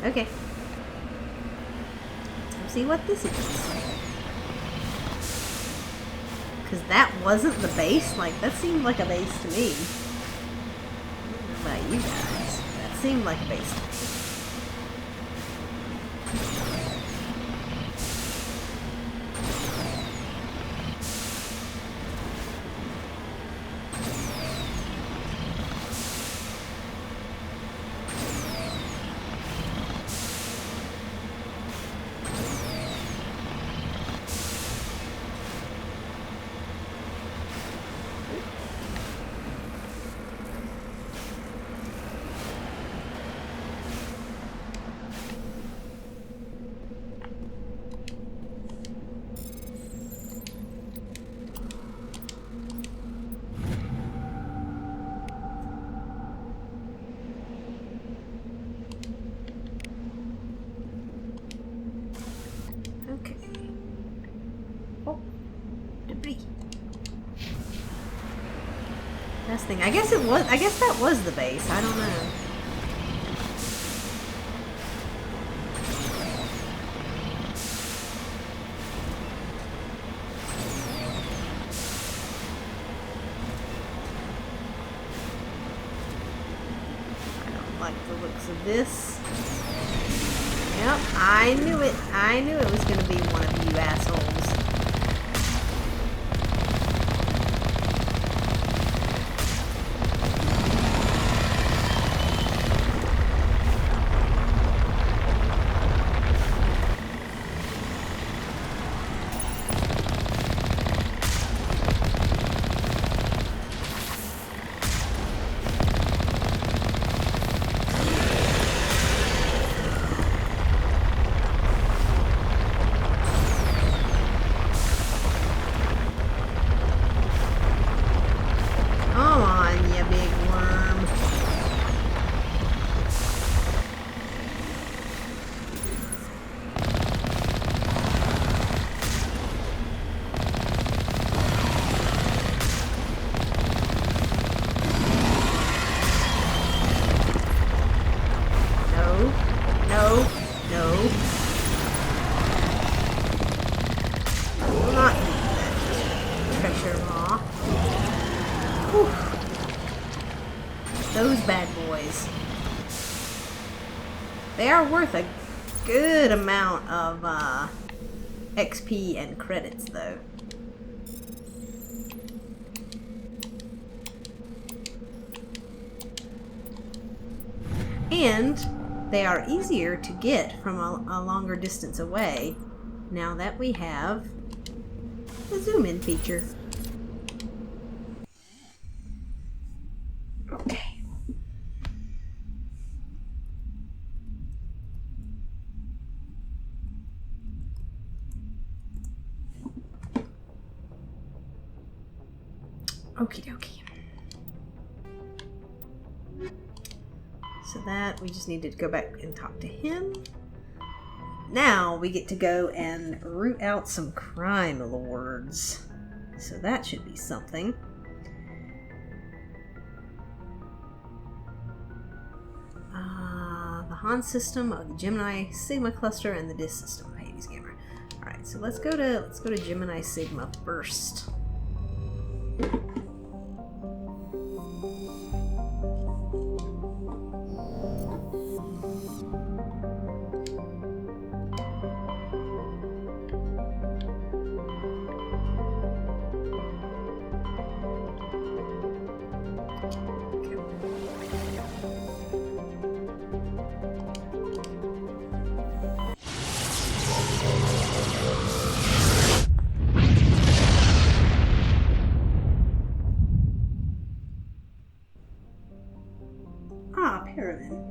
Okay. Let's see what this is. Because that wasn't the base? Like, that seemed like a base to me. I don't know about you guys. That seemed like a base to me. Thing. I guess that was the base. I don't know. I don't like the looks of this. Yep, I knew it. I knew it was going to be one of you assholes. bad boys. They are worth a good amount of XP and credits, though. And they are easier to get from a longer distance away now that we have the zoom in feature. Okay. Okie dokie. So that, we just needed to go back and talk to him. Now we get to go and root out some crime lords. So that should be something. The Han system of the Gemini Sigma cluster and the DIS system of Hades Gamma. Alright, so let's go to Gemini Sigma first.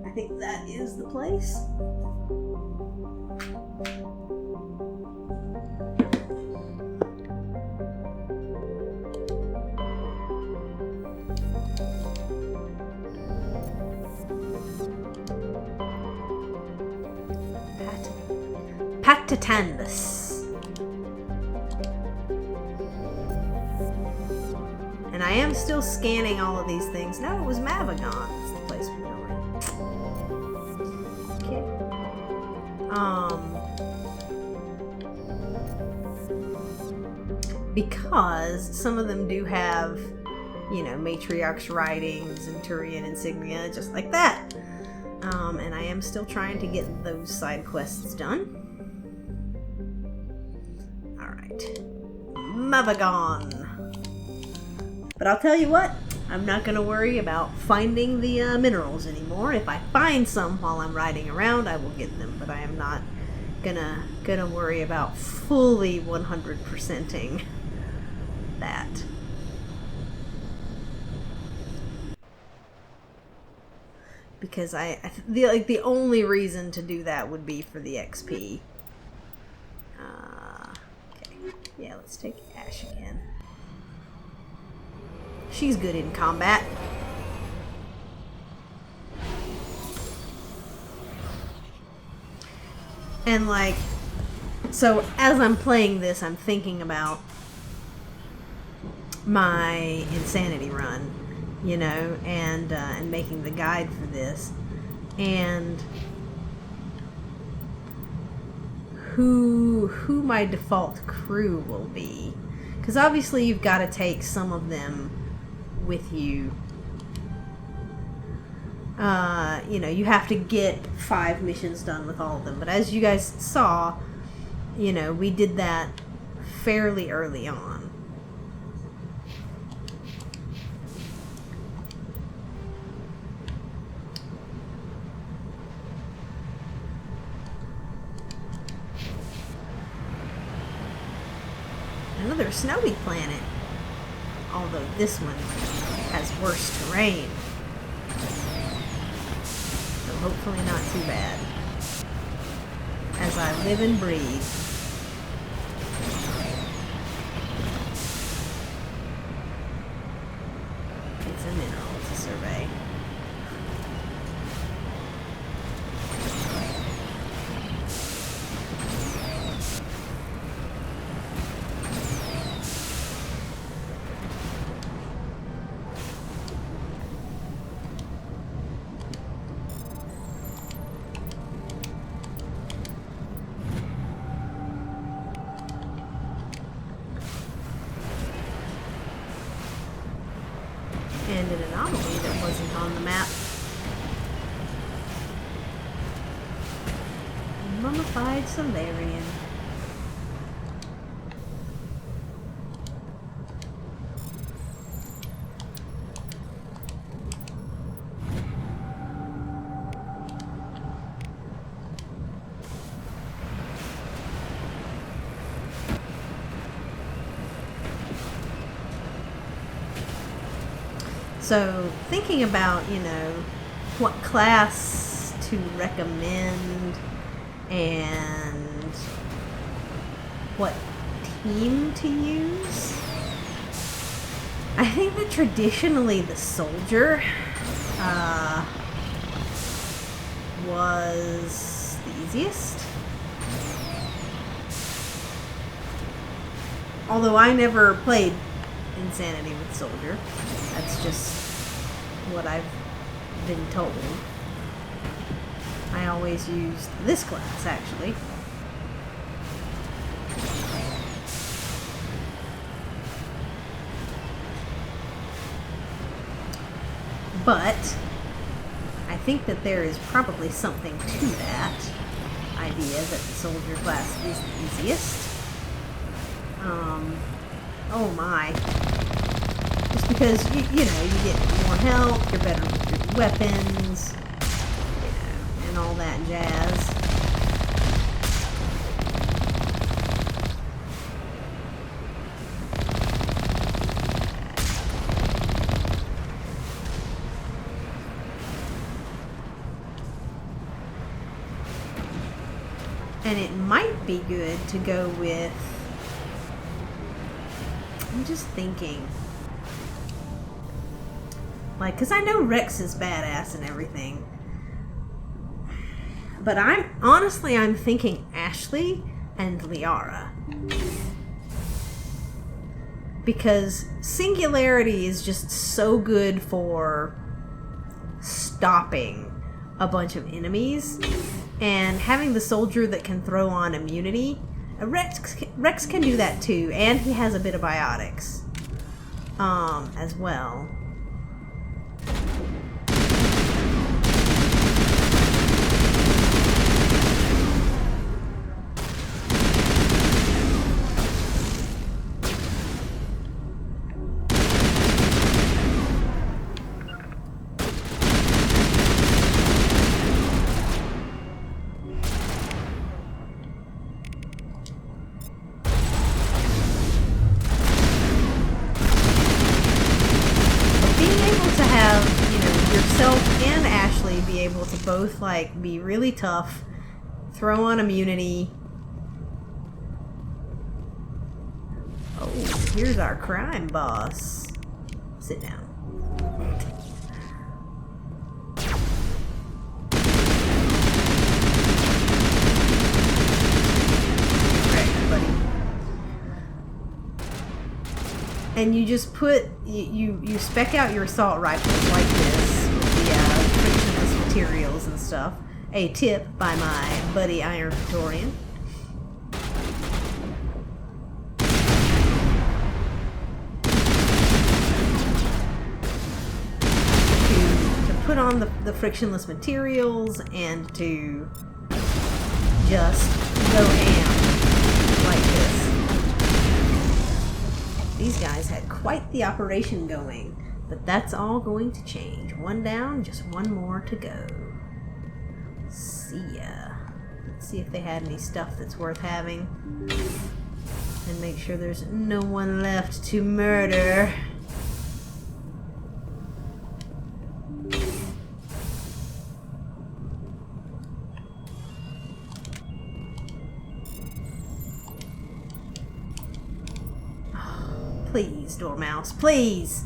I think that is the place. Pactatandus. And I am still scanning all of these things. No, it was Mavagon. That's the place we're going. Okay. Because some of them do have, you know, matriarch's writings and Turian insignia, just like that. And I am still trying to get those side quests done. Alright. Mavagon. But I'll tell you what, I'm not going to worry about finding the minerals anymore. If I find some while I'm riding around, I will get them. But I am not gonna worry about fully 100%ing that. Because the only reason to do that would be for the XP. Okay, yeah, let's take Ash again. She's good in combat. And like, so as I'm playing this, I'm thinking about my insanity run, you know, and making the guide for this, and who my default crew will be, because obviously you've got to take some of them with you. You know, you have to get 5 missions done with all of them, but as you guys saw, you know, we did that fairly early on. Another snowy planet, although this one has worse terrain. So hopefully not too bad. As I live and breathe. It's a mineral to survey. And an anomaly that wasn't on the map. bona fide Solarian. So, thinking about, you know, what class to recommend and what team to use, I think that traditionally the soldier was the easiest. Although I never played Insanity with soldier. That's just what I've been told. I always used this class, actually. But I think that there is probably something to that idea that the soldier class is the easiest. Oh my. Just because, you know, you get more health, you're better with your weapons, you know, and all that jazz. And it might be good to go with... I'm just thinking... Like, because I know Rex is badass and everything. But I'm thinking Ashley and Liara. Because Singularity is just so good for stopping a bunch of enemies. And having the soldier that can throw on immunity, Rex can do that too. And he has a bit of biotics as well. And Ashley be able to both, like, be really tough, throw on immunity. Oh, here's our crime boss. Sit down. Right, buddy. And you just put, you spec out your assault rifles like this. Frictionless materials and stuff. A tip by my buddy Iron Victorian. To put on the frictionless materials and to just go ham like this. These guys had quite the operation going. But that's all going to change. One down, just one more to go. See ya. Let's see if they had any stuff that's worth having. And make sure there's no one left to murder. Oh, please, Dormouse, please!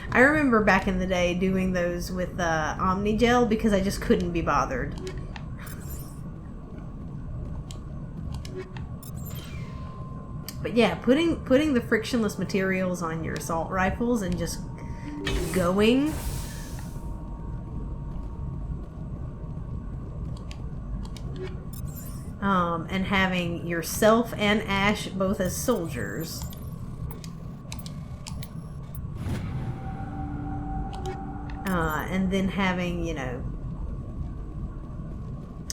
I remember back in the day doing those with Omnigel because I just couldn't be bothered. But yeah, putting the frictionless materials on your assault rifles and just going. And having yourself and Ash both as soldiers. and then having, you know,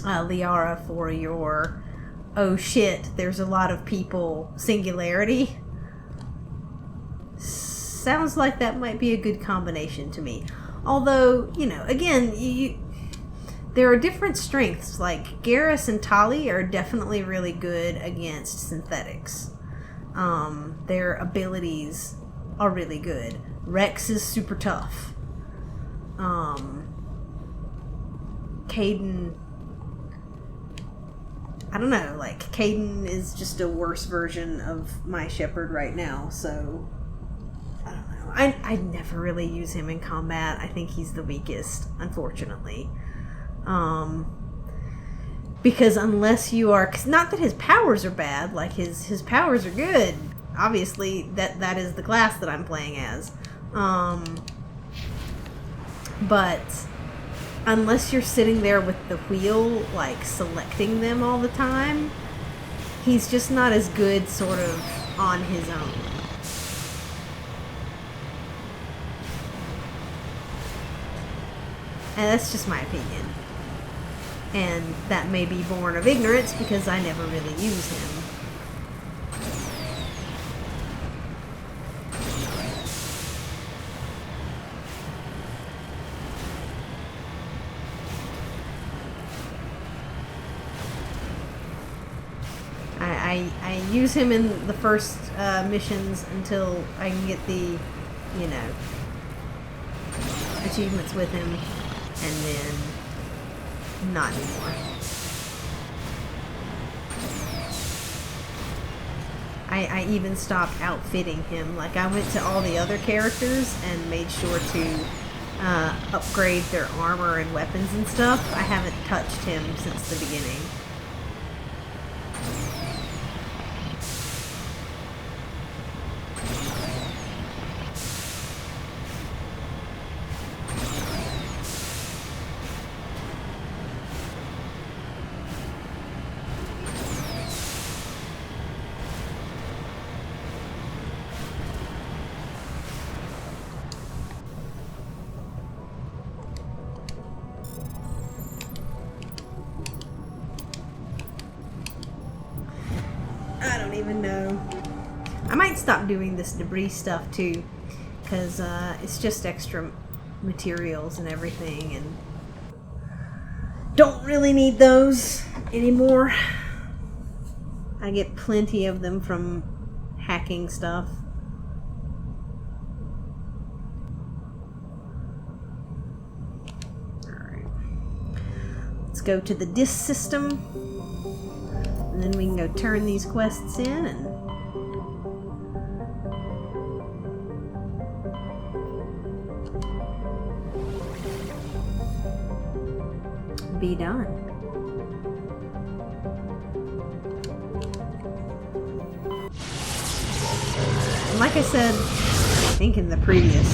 Liara for your oh shit, there's a lot of people singularity. Sounds like that might be a good combination to me. Although, you know, again, there are different strengths. Like, Garrus and Tali are definitely really good against synthetics. Their abilities are really good. Rex is super tough. Caden, I don't know, like, Caden is just a worse version of my Shepherd right now, so I don't know. I never really use him in combat. I think he's the weakest, unfortunately. Because unless you are, cause not that his powers are bad, like his powers are good. Obviously, that is the class that I'm playing as. But unless you're sitting there with the wheel, like, selecting them all the time, he's just not as good sort of on his own. And that's just my opinion. And that may be born of ignorance because I never really use him. I use him in the first missions until I can get the, you know, achievements with him, and then not anymore. I even stopped outfitting him. Like, I went to all the other characters and made sure to upgrade their armor and weapons and stuff. I haven't touched him since the beginning. Even know. I might stop doing this debris stuff too, because it's just extra materials and everything, and don't really need those anymore. I get plenty of them from hacking stuff. Alright. Let's go to the disc system. And then we can go turn these quests in and be done. And like I said, I think in the previous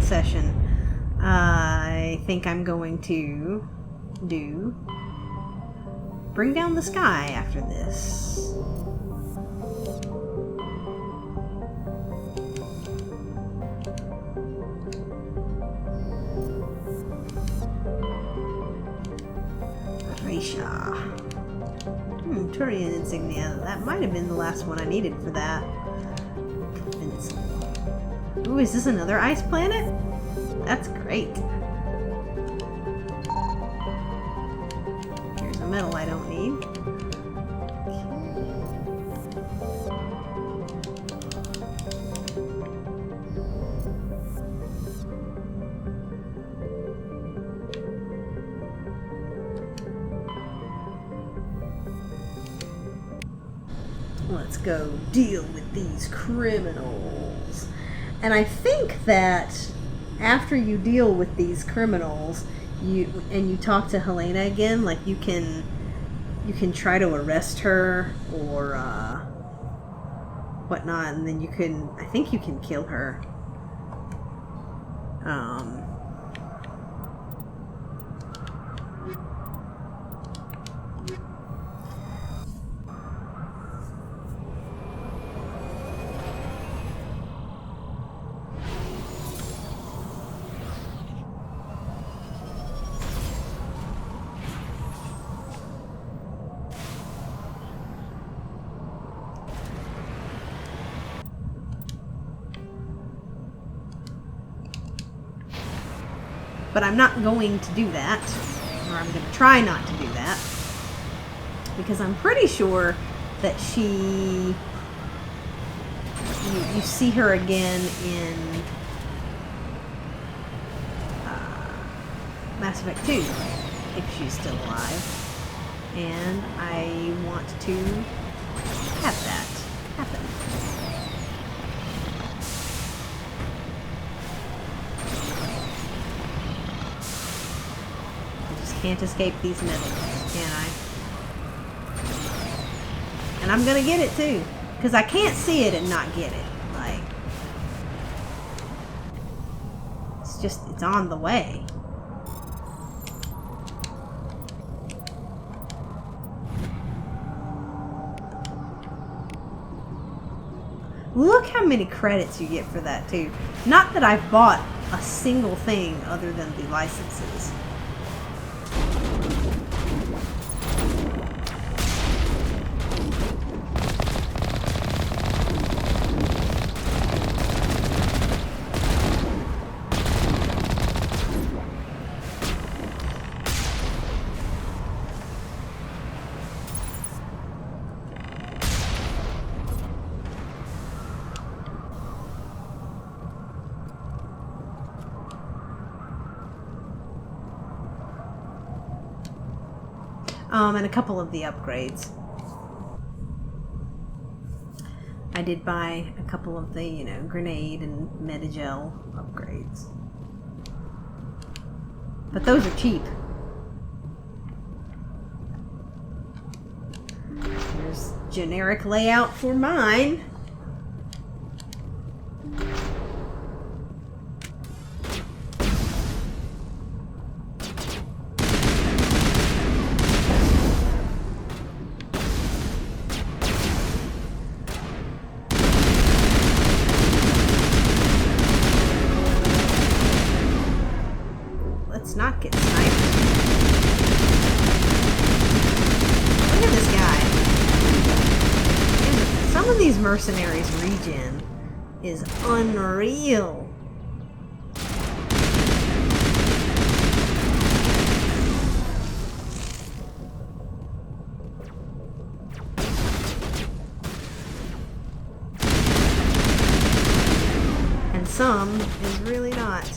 session, I think I'm going to do Bring Down the Sky after this. Risha. Turian insignia. That might have been the last one I needed for that. Ooh, is this another ice planet? That's great. Metal I don't need. Let's go deal with these criminals. And I think that after you deal with these criminals, you talk to Helena again, like you can try to arrest her or whatnot, and then I think you can kill her. But I'm not going to do that. Or I'm going to try not to do that. Because I'm pretty sure that she... You see her again in Mass Effect 2, if she's still alive. And I want to have that happen. I just can't escape these medals, can I? And I'm gonna get it too. Because I can't see it and not get it. Like, it's on the way. Look how many credits you get for that too. Not that I've bought a single thing other than the licenses. And a couple of the upgrades. I did buy a couple of the, you know, grenade and metagel upgrades. But those are cheap. There's generic layout for mine. Not get sniped. Look at this guy. Some of these mercenaries regen is unreal. And some is really not.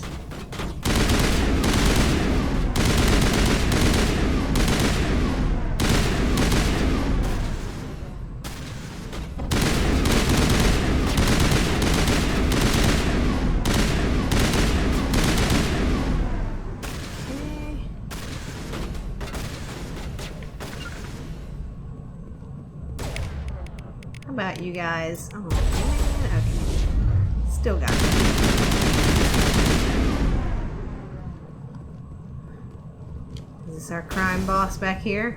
About you guys. Oh man, okay. Still got it. Is this our crime boss back here?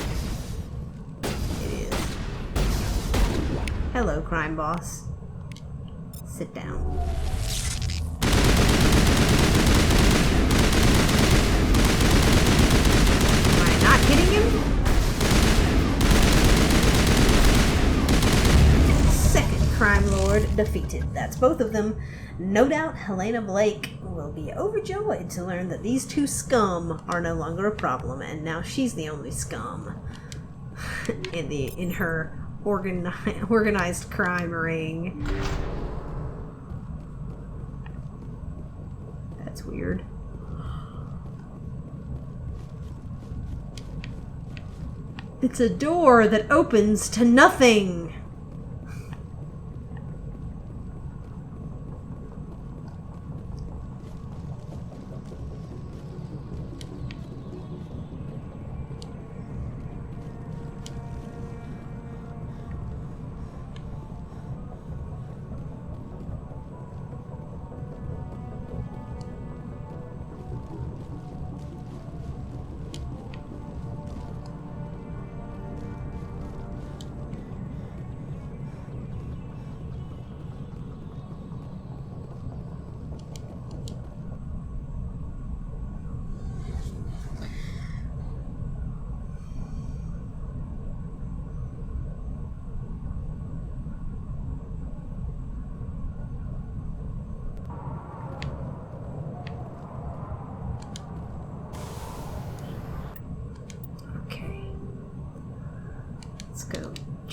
It is. Hello, crime boss. Sit down. Am I not hitting him? Crime Lord defeated. That's both of them. No doubt Helena Blake will be overjoyed to learn that these two scum are no longer a problem, and now she's the only scum in her organized crime ring. That's weird. It's a door that opens to nothing.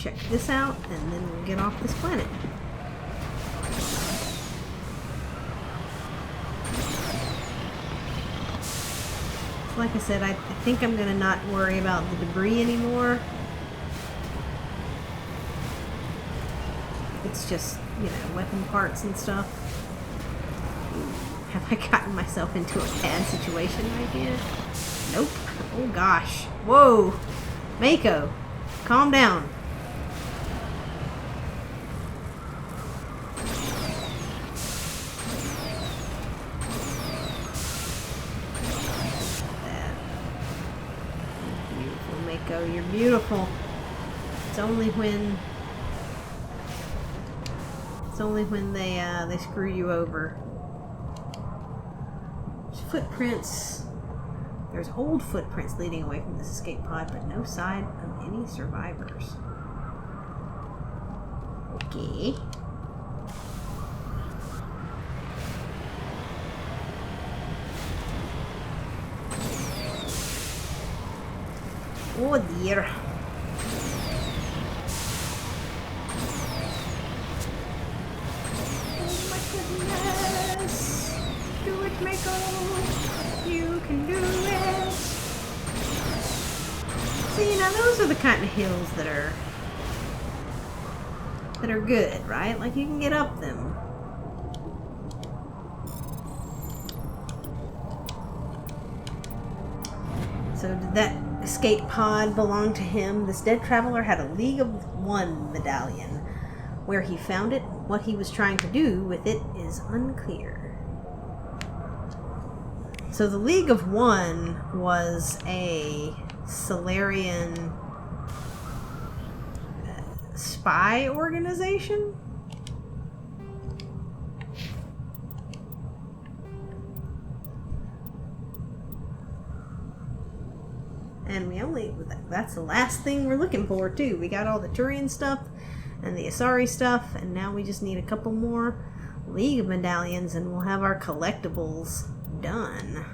check this out, and then we'll get off this planet. Like I said, I think I'm gonna not worry about the debris anymore. It's just, you know, weapon parts and stuff. Have I gotten myself into a bad situation right here? Nope. Oh gosh. Whoa! Mako, calm down. Beautiful, Mako, you're beautiful. It's only when they screw you over. There's footprints. There's old footprints leading away from this escape pod, but no sign of any survivors. Okay. Oh dear. Oh my goodness. Do it, Mako. You can do it. See, now those are the kind of hills that are good, right? Like you can get up them. So did that escape pod belong to him? This dead traveler had a League of One medallion. Where he found it, what he was trying to do with it is unclear. So the League of One was a Solarian spy organization? And that's the last thing we're looking for too. We got all the Turian stuff and the Asari stuff, and now we just need a couple more League of medallions and we'll have our collectibles done.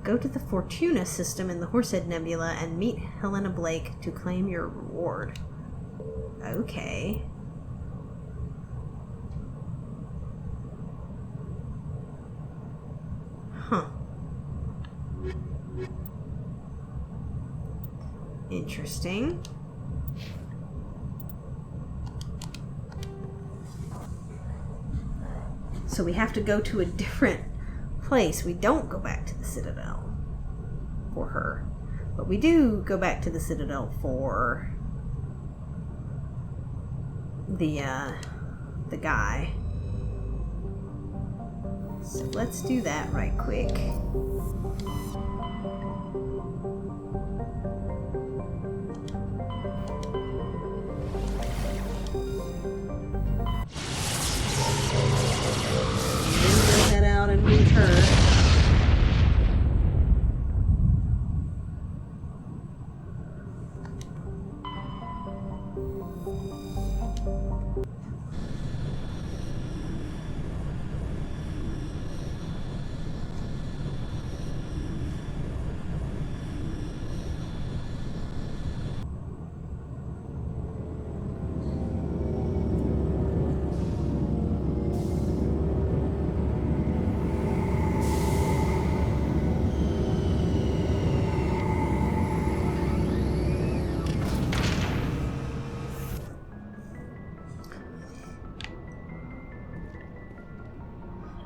Go to the Fortuna system in the Horsehead Nebula and meet Helena Blake to claim your reward. Okay. Huh. Interesting. So we have to go to a different place. We don't go back to the Citadel for her, but we do go back to the Citadel for the guy. So let's do that right quick. Head out and meet her.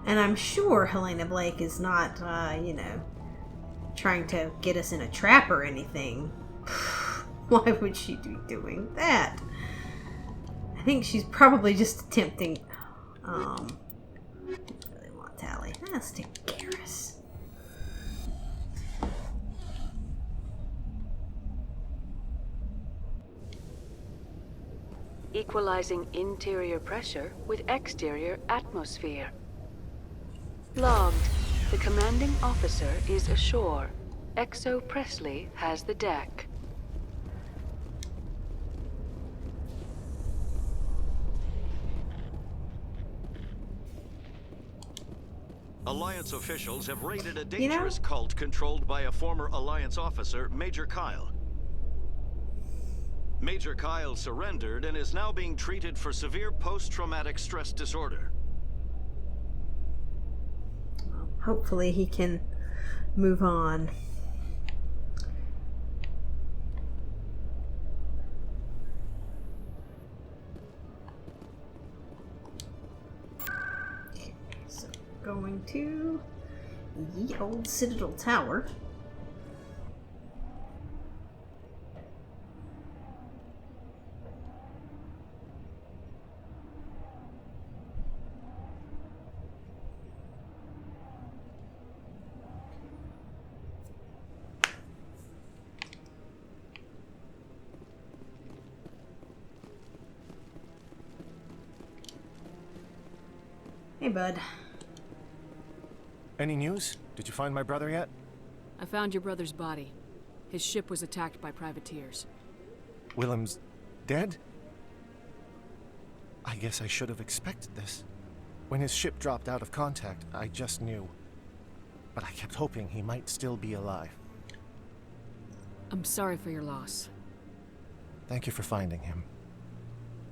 And I'm sure Helena Blake is not, you know, trying to get us in a trap or anything. Why would she be doing that? I think she's probably just attempting... I don't really want Tally. Let's take Garrus. Equalizing interior pressure with exterior atmosphere. Logged. The commanding officer is ashore. Exo Presley has the deck. Alliance officials have raided a dangerous cult controlled by a former Alliance officer, Major Kyle. Major Kyle surrendered and is now being treated for severe post-traumatic stress disorder. Hopefully he can move on. So, going to ye old Citadel Tower. Hey, bud. Any news? Did you find my brother yet? I found your brother's body. His ship was attacked by privateers. Willem's dead? I guess I should have expected this. When his ship dropped out of contact, I just knew. But I kept hoping he might still be alive. I'm sorry for your loss. Thank you for finding him.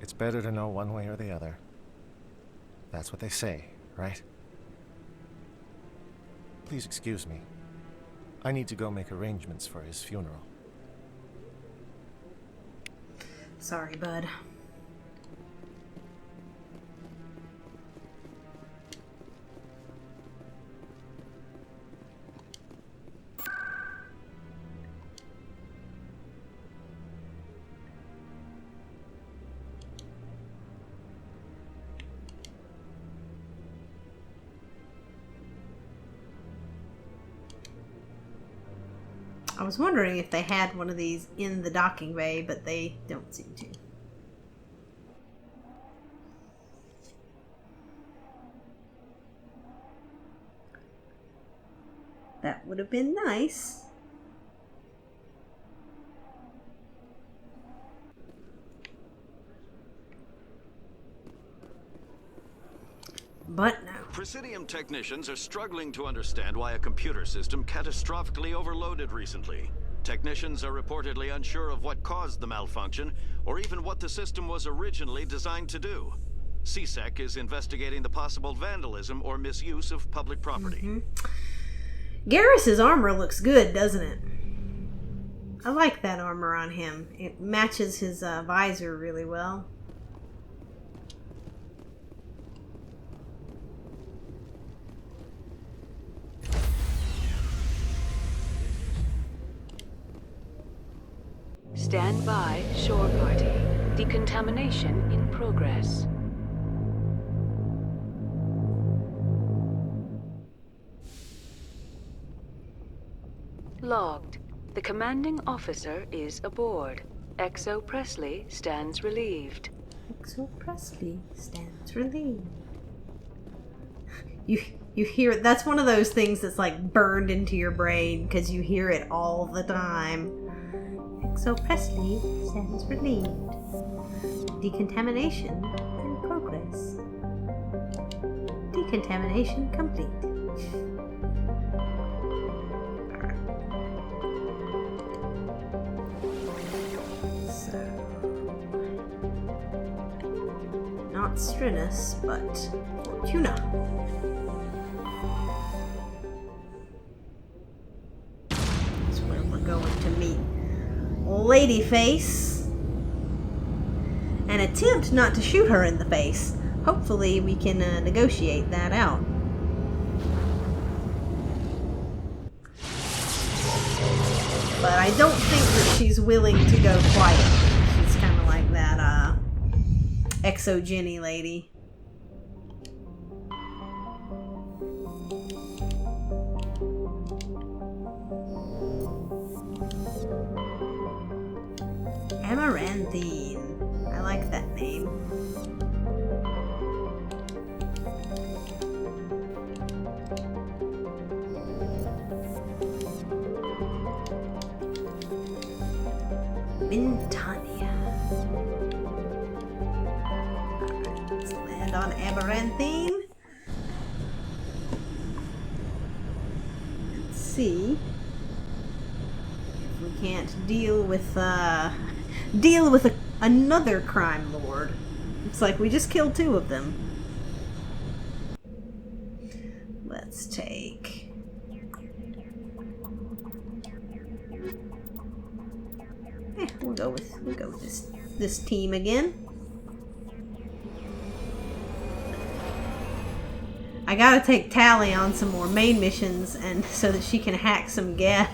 It's better to know one way or the other. That's what they say, right? Please excuse me. I need to go make arrangements for his funeral. Sorry, bud. I was wondering if they had one of these in the docking bay, but they don't seem to. That would have been nice. But no. Presidium technicians are struggling to understand why a computer system catastrophically overloaded recently. Technicians are reportedly unsure of what caused the malfunction, or even what the system was originally designed to do. CSEC is investigating the possible vandalism or misuse of public property. Garrus's armor looks good, doesn't it? I like that armor on him. It matches his visor really well. Stand by, shore party. Decontamination in progress. Logged. The commanding officer is aboard. XO Presley stands relieved. XO Presley stands relieved. You hear it. That's one of those things that's like burned into your brain because you hear it all the time. XO Presley stands relieved. Decontamination in progress. Decontamination complete. So, not Strinus, but Fortuna. That's where we're going to meet Ladyface and attempt not to shoot her in the face. Hopefully we can negotiate that out. But I don't think that she's willing to go quiet. She's kind of like that Exo Jenny lady. Amaranthine. I like that name. Mintania. Alright, let's land on Amaranthine. Let's see if we can't deal with deal with another crime lord. It's like we just killed 2 of them. Let's take... we'll go with this team again. I gotta take Tally on some more main missions, and so that she can hack some Geth.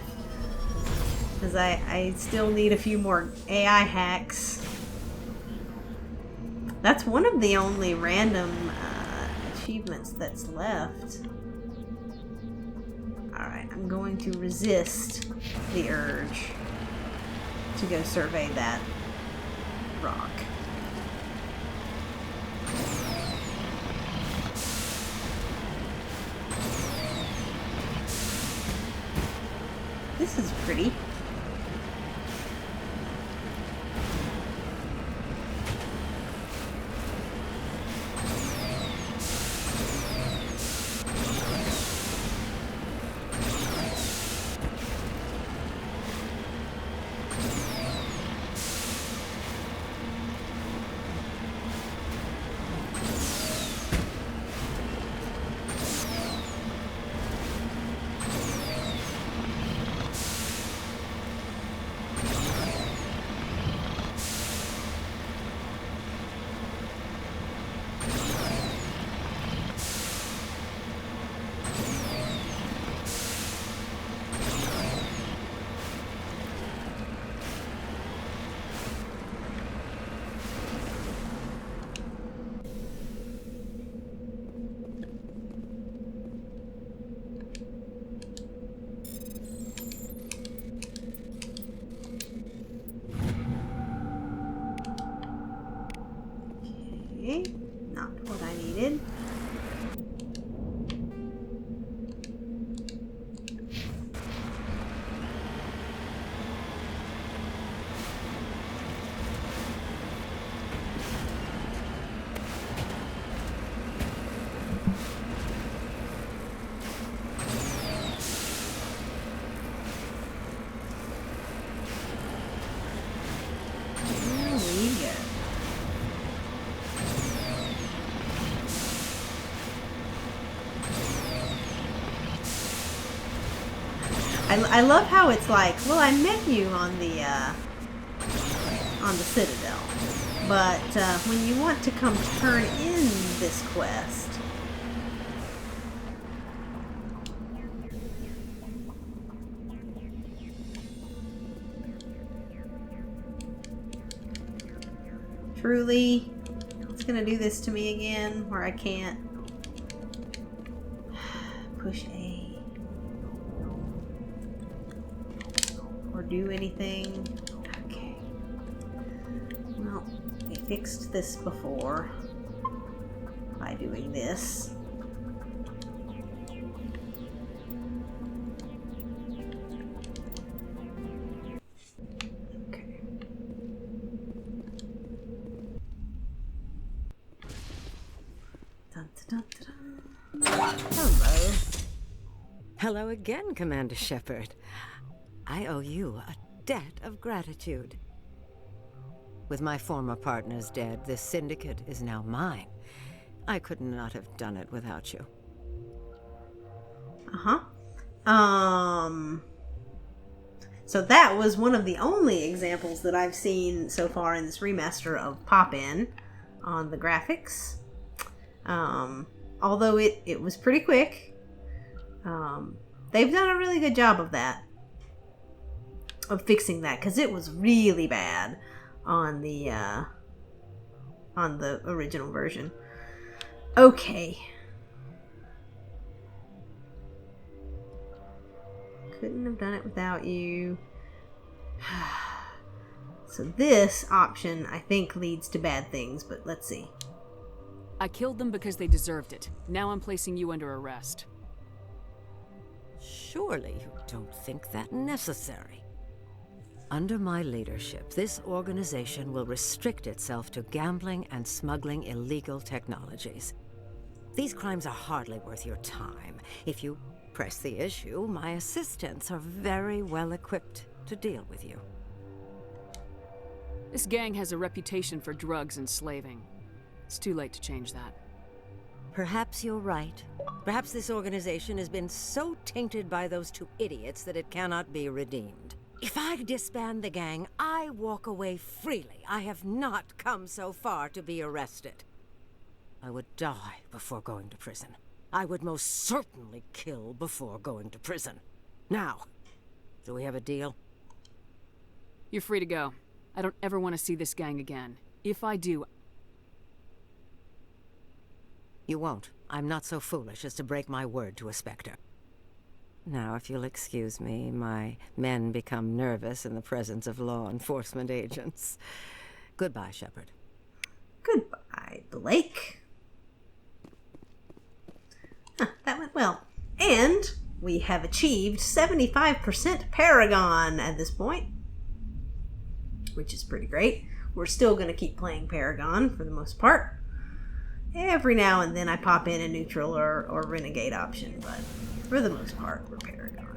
Because I still need a few more AI hacks. That's one of the only random achievements that's left. Alright, I'm going to resist the urge to go survey that rock. This is pretty. Not what I needed. I love how it's like, well, I met you on the Citadel, but when you want to come turn in this quest, truly, it's gonna do this to me again, where I can't push A. Do anything. Okay. Well, we fixed this before by doing this. Okay. Dun, dun, dun, dun. Hello. Hello again, Commander Shepard. I owe you a debt of gratitude. With my former partners dead, this syndicate is now mine. I could not have done it without you. So that was one of the only examples that I've seen so far in this remaster of pop-in on the graphics. Although it was pretty quick. They've done a really good job of that. Of fixing that, because it was really bad on the original version. Okay. Couldn't have done it without you. So this option, I think, leads to bad things, but let's see. I killed them because they deserved it. Now I'm placing you under arrest. Surely you don't think that necessary. Under my leadership, this organization will restrict itself to gambling and smuggling illegal technologies. These crimes are hardly worth your time. If you press the issue, my assistants are very well equipped to deal with you. This gang has a reputation for drugs and slaving. It's too late to change that. Perhaps you're right. Perhaps this organization has been so tainted by those two idiots that it cannot be redeemed. If I disband the gang, I walk away freely. I have not come so far to be arrested. I would die before going to prison. I would most certainly kill before going to prison. Now, do we have a deal? You're free to go. I don't ever want to see this gang again. If I do... You won't. I'm not so foolish as to break my word to a Spectre. Now, if you'll excuse me, my men become nervous in the presence of law enforcement agents. Goodbye, Shepard. Goodbye, Blake. That went well. And we have achieved 75% Paragon at this point, which is pretty great. We're still going to keep playing Paragon for the most part. Every now and then I pop in a neutral or renegade option, but for the most part, we're Paragon.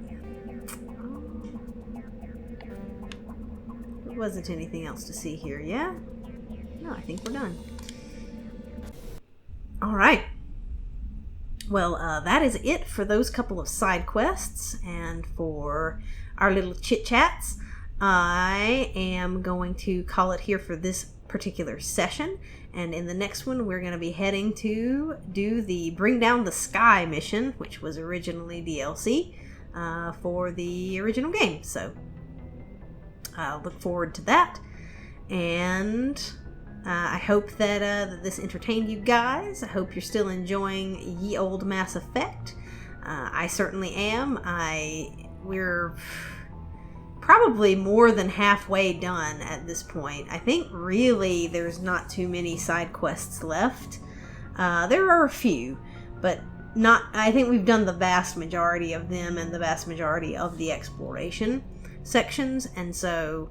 There wasn't anything else to see here, yeah? No, I think we're done. Alright. Well, that is it for those couple of side quests and for our little chit-chats. I am going to call it here for this particular session, and in the next one we're going to be heading to do the Bring Down the Sky mission, which was originally DLC for the original game. So I'll look forward to that, and I hope that this entertained you guys. I hope you're still enjoying ye old Mass Effect. I certainly am. We're probably more than halfway done at this point. I think really there's not too many side quests left. There are a few, but not. I think we've done the vast majority of them and the vast majority of the exploration sections, and so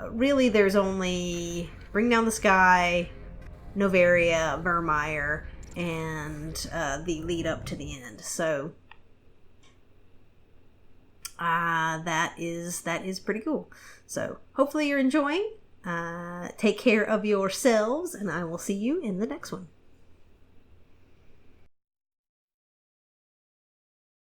really there's only Bring Down the Sky, Novaria, Vermeer, and the lead up to the end. So that is pretty cool. So hopefully you're enjoying. Take care of yourselves, and I will see you in the next one.